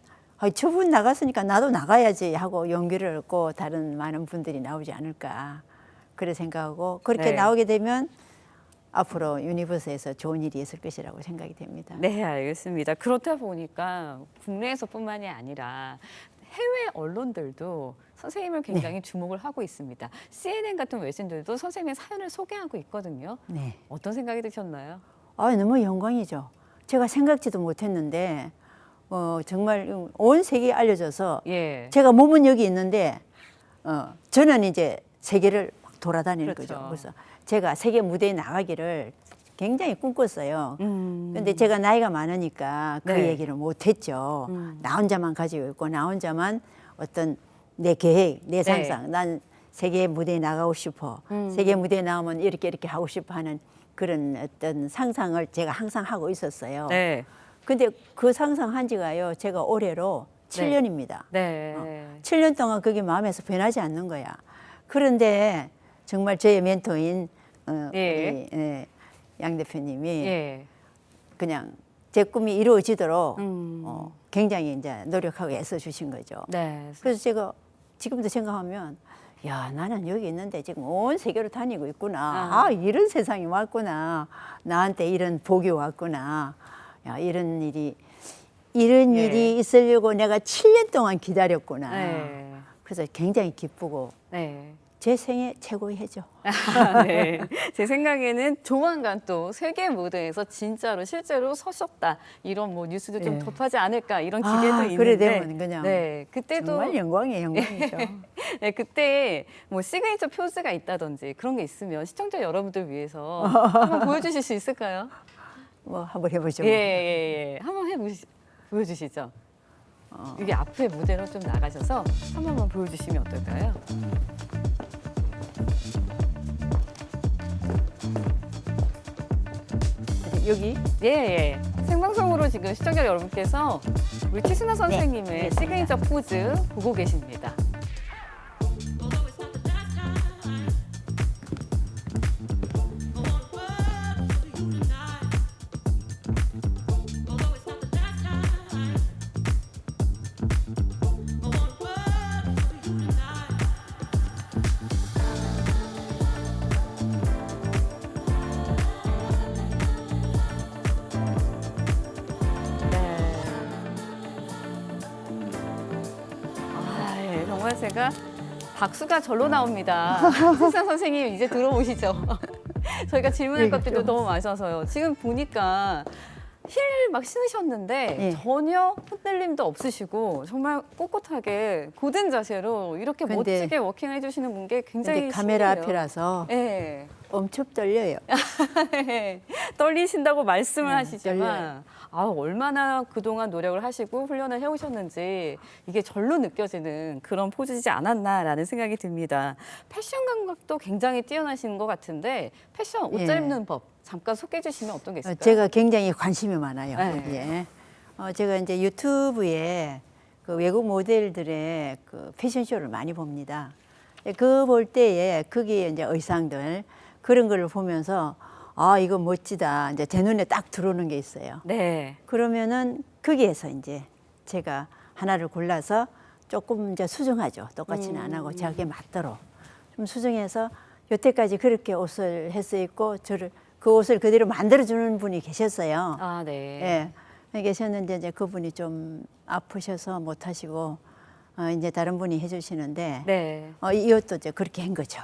Speaker 2: 저분 나갔으니까 나도 나가야지 하고 용기를 얻고 다른 많은 분들이 나오지 않을까 그래 생각하고 그렇게 나오게 되면 앞으로 유니버스에서 좋은 일이 있을 것이라고 생각이 됩니다.
Speaker 11: 네, 알겠습니다. 그렇다 보니까 국내에서뿐만이 아니라 해외 언론들도 선생님을 굉장히 주목을 하고 있습니다. CNN 같은 외신들도 선생님의 사연을 소개하고 있거든요.
Speaker 2: 네.
Speaker 11: 어떤 생각이 드셨나요?
Speaker 2: 너무 영광이죠. 제가 생각지도 못했는데 정말 온 세계에 알려져서 제가 몸은 여기 있는데 저는 이제 세계를 막 돌아다니는 거죠. 그래서 제가 세계 무대에 나가기를 굉장히 꿈꿨어요. 근데 제가 나이가 많으니까 그 얘기를 못했죠. 나 혼자만 가지고 있고 나 혼자만 어떤 내 계획, 내 상상. 난 세계 무대에 나가고 싶어. 세계 무대에 나오면 이렇게 하고 싶어 하는 그런 어떤 상상을 제가 항상 하고 있었어요. 근데 그 상상한 지가요, 제가 올해로 7년입니다. 7년 동안 그게 마음에서 변하지 않는 거야. 그런데 정말 저의 멘토인 양 대표님이 그냥 제 꿈이 이루어지도록 굉장히 이제 노력하고 애써 주신 거죠. 그래서 제가 지금도 생각하면 나는 여기 있는데 지금 온 세계로 다니고 있구나. 이런 세상이 왔구나. 나한테 이런 복이 왔구나. 이런 일이 있으려고 내가 7년 동안 기다렸구나. 그래서 굉장히 기쁘고 제 생애 최고의 해죠.
Speaker 11: 네. 제 생각에는 조만간 또 세계 무대에서 진짜로 실제로 서셨다. 이런 뭐 뉴스도 좀
Speaker 2: 네.
Speaker 11: 접하지 않을까 이런 기대도 있는데.
Speaker 2: 그래 되면 그냥
Speaker 11: 네. 그때도
Speaker 2: 정말 영광이에요, 영광이죠.
Speaker 11: 네, 그때 뭐 시그니처 포즈가 있다든지 그런 게 있으면 시청자 여러분들 위해서 한번 보여주실 수 있을까요?
Speaker 2: 뭐 한번 해보죠.
Speaker 11: 예. 한번 보여주시죠. 여기 앞에 무대로 좀 나가셔서 한 번만 보여주시면 어떨까요?
Speaker 2: 여기?
Speaker 11: 예. 생방송으로 지금 시청자 여러분께서 우리 최순아 선생님의
Speaker 2: 네,
Speaker 11: 시그니처 포즈 보고 계십니다. 정말 제가 박수가 절로 나옵니다. 최순아 선생님 이제 들어오시죠. 저희가 질문할 것들도 너무 많아서요. 지금 보니까 힐 막 신으셨는데 전혀 흔들림도 없으시고 정말 꼿꼿하게 고든 자세로 이렇게 멋지게 워킹해 주시는 분께 굉장히
Speaker 2: 카메라
Speaker 11: 신기해요.
Speaker 2: 앞이라서
Speaker 11: 네.
Speaker 2: 엄청 떨려요.
Speaker 11: 떨리신다고 말씀을 하시지만 얼마나 그동안 노력을 하시고 훈련을 해오셨는지 이게 절로 느껴지는 그런 포즈이지 않았나라는 생각이 듭니다. 패션 감각도 굉장히 뛰어나신 것 같은데 패션 옷 잘 입는 법 잠깐 소개해 주시면 어떤 게 있을까요?
Speaker 2: 제가 굉장히 관심이 많아요.
Speaker 11: 네.
Speaker 2: 제가 이제 유튜브에 그 외국 모델들의 그 패션쇼를 많이 봅니다. 그 볼 때에 거기에 이제 의상들 그런 걸 보면서 이거 멋지다. 이제 제 눈에 딱 들어오는 게 있어요.
Speaker 11: 네.
Speaker 2: 그러면은 거기에서 이제 제가 하나를 골라서 조금 이제 수정하죠. 똑같이는 안 하고 자기에 맞도록 좀 수정해서 여태까지 그렇게 옷을 해서 입고 그 옷을 그대로 만들어주는 분이 계셨어요.
Speaker 11: 네.
Speaker 2: 예. 계셨는데 이제 그분이 좀 아프셔서 못 하시고 이제 다른 분이 해주시는데 이 옷도 이제 그렇게 한 거죠.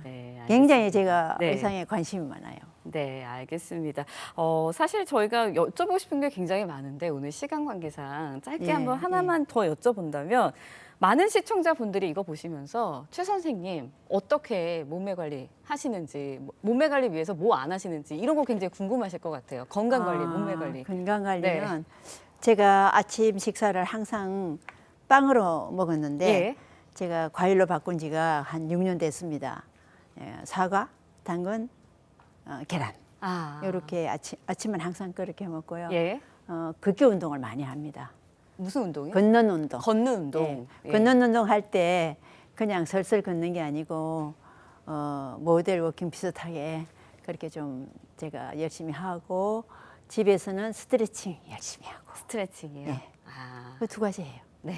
Speaker 11: 네.
Speaker 2: 굉장히 제가 의상에 관심이 많아요.
Speaker 11: 네, 알겠습니다. 사실 저희가 여쭤보고 싶은 게 굉장히 많은데 오늘 시간 관계상 짧게 한번 하나만 더 여쭤본다면 많은 시청자분들이 이거 보시면서 최 선생님 어떻게 몸매 관리 하시는지 몸매 관리 위해서 뭐 안 하시는지 이런 거 굉장히 궁금하실 것 같아요. 건강 관리, 몸매 관리.
Speaker 2: 건강 관리는 제가 아침 식사를 항상 빵으로 먹었는데 제가 과일로 바꾼 지가 한 6년 됐습니다. 사과, 당근, 계란. 이렇게 아침은 항상 그렇게 먹고요. 걷기 운동을 많이 합니다.
Speaker 11: 무슨 운동이요?
Speaker 2: 걷는 운동.
Speaker 11: 걷는 운동.
Speaker 2: 걷는 운동 할 때 그냥 설설 걷는 게 아니고 모델 워킹 비슷하게 그렇게 좀 제가 열심히 하고 집에서는 스트레칭 열심히 하고.
Speaker 11: 스트레칭이요?
Speaker 2: 그 두 가지예요.
Speaker 11: 네.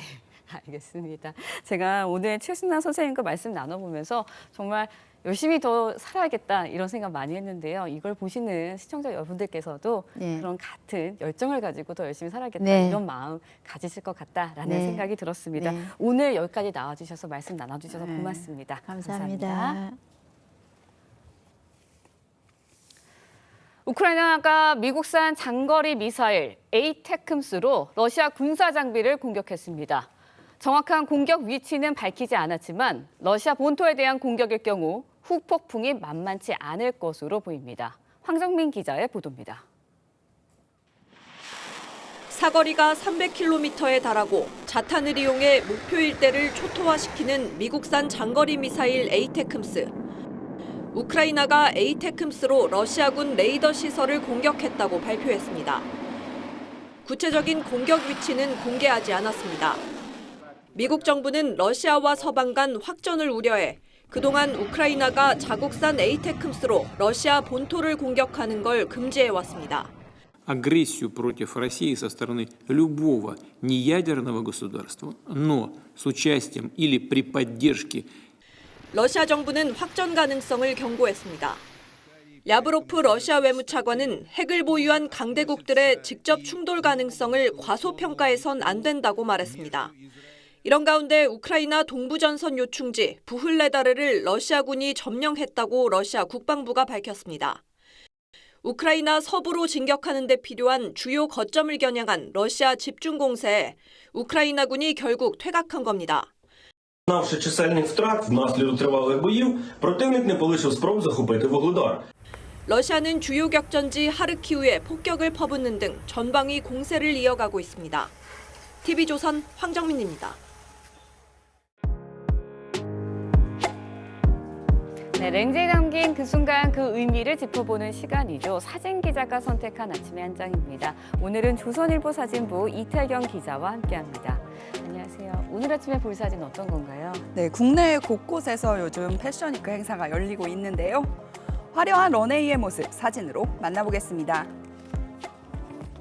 Speaker 11: 알겠습니다. 제가 오늘 최순아 선생님과 말씀 나눠보면서 정말 열심히 더 살아야겠다 이런 생각 많이 했는데요. 이걸 보시는 시청자 여러분들께서도 그런 같은 열정을 가지고 더 열심히 살아야겠다 이런 마음 가지실 것 같다라는 생각이 들었습니다. 오늘 여기까지 나와주셔서 말씀 나눠주셔서 고맙습니다.
Speaker 2: 감사합니다.
Speaker 11: 우크라이나가 미국산 장거리 미사일 에이테크스로 러시아 군사 장비를 공격했습니다. 정확한 공격 위치는 밝히지 않았지만 러시아 본토에 대한 공격일 경우 후폭풍이 만만치 않을 것으로 보입니다. 황정민 기자의 보도입니다.
Speaker 20: 사거리가 300km에 달하고 자탄을 이용해 목표 일대를 초토화시키는 미국산 장거리 미사일 에이테크스. 우크라이나가 에이테크스로 러시아군 레이더 시설을 공격했다고 발표했습니다. 구체적인 공격 위치는 공개하지 않았습니다. 미국 정부는 러시아와 서방 간 확전을 우려해 그동안 우크라이나가 자국산 에이테크스로 러시아 본토를 공격하는 걸 금지해왔습니다.
Speaker 6: агрессию против России со стороны любого неядерного государства, но с участием или при поддержке.
Speaker 20: 러시아 정부는 확전 가능성을 경고했습니다. 랴브로프 러시아 외무차관은 핵을 보유한 강대국들의 직접 충돌 가능성을 과소평가해선 안 된다고 말했습니다. 이런 가운데 우크라이나 동부전선 요충지 부흘레다르를 러시아군이 점령했다고 러시아 국방부가 밝혔습니다. 우크라이나 서부로 진격하는 데 필요한 주요 거점을 겨냥한 러시아 집중 공세에 우크라이나군이 결국 퇴각한 겁니다.
Speaker 5: Зазнавши чисельних втрат внаслідок тривалих боїв, противник не полишив спроб захопити Вугледар.
Speaker 20: 러시아는 주요 격전지 하르키우에 폭격을 퍼붓는 등 전방위 공세를 이어가고 있습니다. TV조선 황정민입니다.
Speaker 11: 네, 렌즈에 담긴 그 순간 그 의미를 짚어보는 시간이죠. 사진 기자가 선택한 아침의 한 장입니다. 오늘은 조선일보 사진부 이태경 기자와 함께합니다. 안녕하세요. 오늘 아침에 볼 사진 어떤 건가요?
Speaker 7: 네, 국내 곳곳에서 요즘 패션위크 행사가 열리고 있는데요. 화려한 런웨이의 모습 사진으로 만나보겠습니다.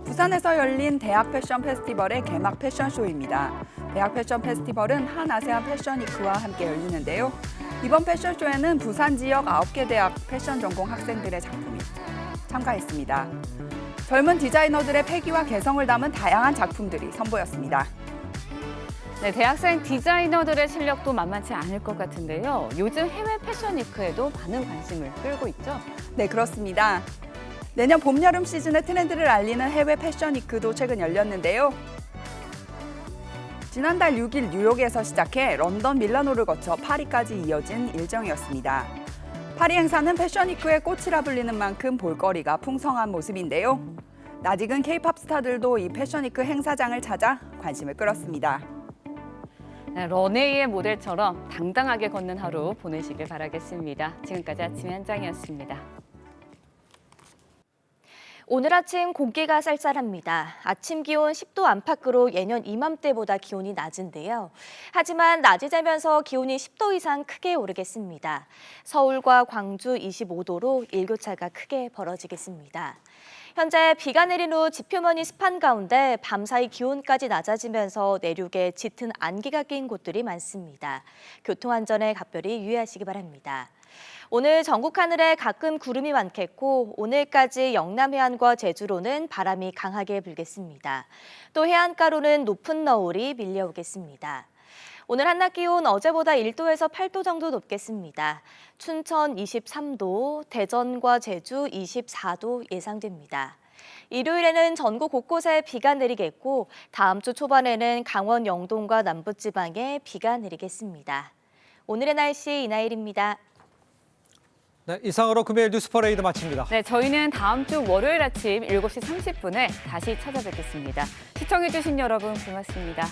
Speaker 7: 부산에서 열린 대학 패션 페스티벌의 개막 패션쇼입니다. 대학 패션 페스티벌은 한 아세안 패션위크와 함께 열리는데요. 이번 패션쇼에는 부산 지역 9개 대학 패션 전공 학생들의 작품이 참가했습니다. 젊은 디자이너들의 패기와 개성을 담은 다양한 작품들이 선보였습니다.
Speaker 11: 네, 대학생 디자이너들의 실력도 만만치 않을 것 같은데요. 요즘 해외 패션위크에도 많은 관심을 끌고 있죠?
Speaker 7: 네, 그렇습니다. 내년 봄, 여름 시즌의 트렌드를 알리는 해외 패션위크도 최근 열렸는데요. 지난달 6일 뉴욕에서 시작해 런던, 밀라노를 거쳐 파리까지 이어진 일정이었습니다. 파리 행사는 패션위크의 꽃이라 불리는 만큼 볼거리가 풍성한 모습인데요. 낯익은 K-팝 스타들도 이 패션위크 행사장을 찾아 관심을 끌었습니다.
Speaker 11: 네, 런웨이의 모델처럼 당당하게 걷는 하루 보내시길 바라겠습니다. 지금까지 아침의 한 장이었습니다.
Speaker 8: 오늘 아침 공기가 쌀쌀합니다. 아침 기온 10도 안팎으로 예년 이맘때보다 기온이 낮은데요. 하지만 낮이 되면서 기온이 10도 이상 크게 오르겠습니다. 서울과 광주 25도로 일교차가 크게 벌어지겠습니다. 현재 비가 내린 후 지표면이 습한 가운데 밤사이 기온까지 낮아지면서 내륙에 짙은 안개가 낀 곳들이 많습니다. 교통안전에 각별히 유의하시기 바랍니다. 오늘 전국 하늘에 가끔 구름이 많겠고 오늘까지 영남 해안과 제주로는 바람이 강하게 불겠습니다. 또 해안가로는 높은 너울이 밀려오겠습니다. 오늘 한낮 기온 어제보다 1도에서 8도 정도 높겠습니다. 춘천 23도, 대전과 제주 24도 예상됩니다. 일요일에는 전국 곳곳에 비가 내리겠고 다음 주 초반에는 강원 영동과 남부지방에 비가 내리겠습니다. 오늘의 날씨 이나일입니다.
Speaker 1: 네, 이상으로 금요일 뉴스 퍼레이드 마칩니다.
Speaker 11: 네, 저희는 다음 주 월요일 아침 7시 30분에 다시 찾아뵙겠습니다. 시청해주신 여러분 고맙습니다.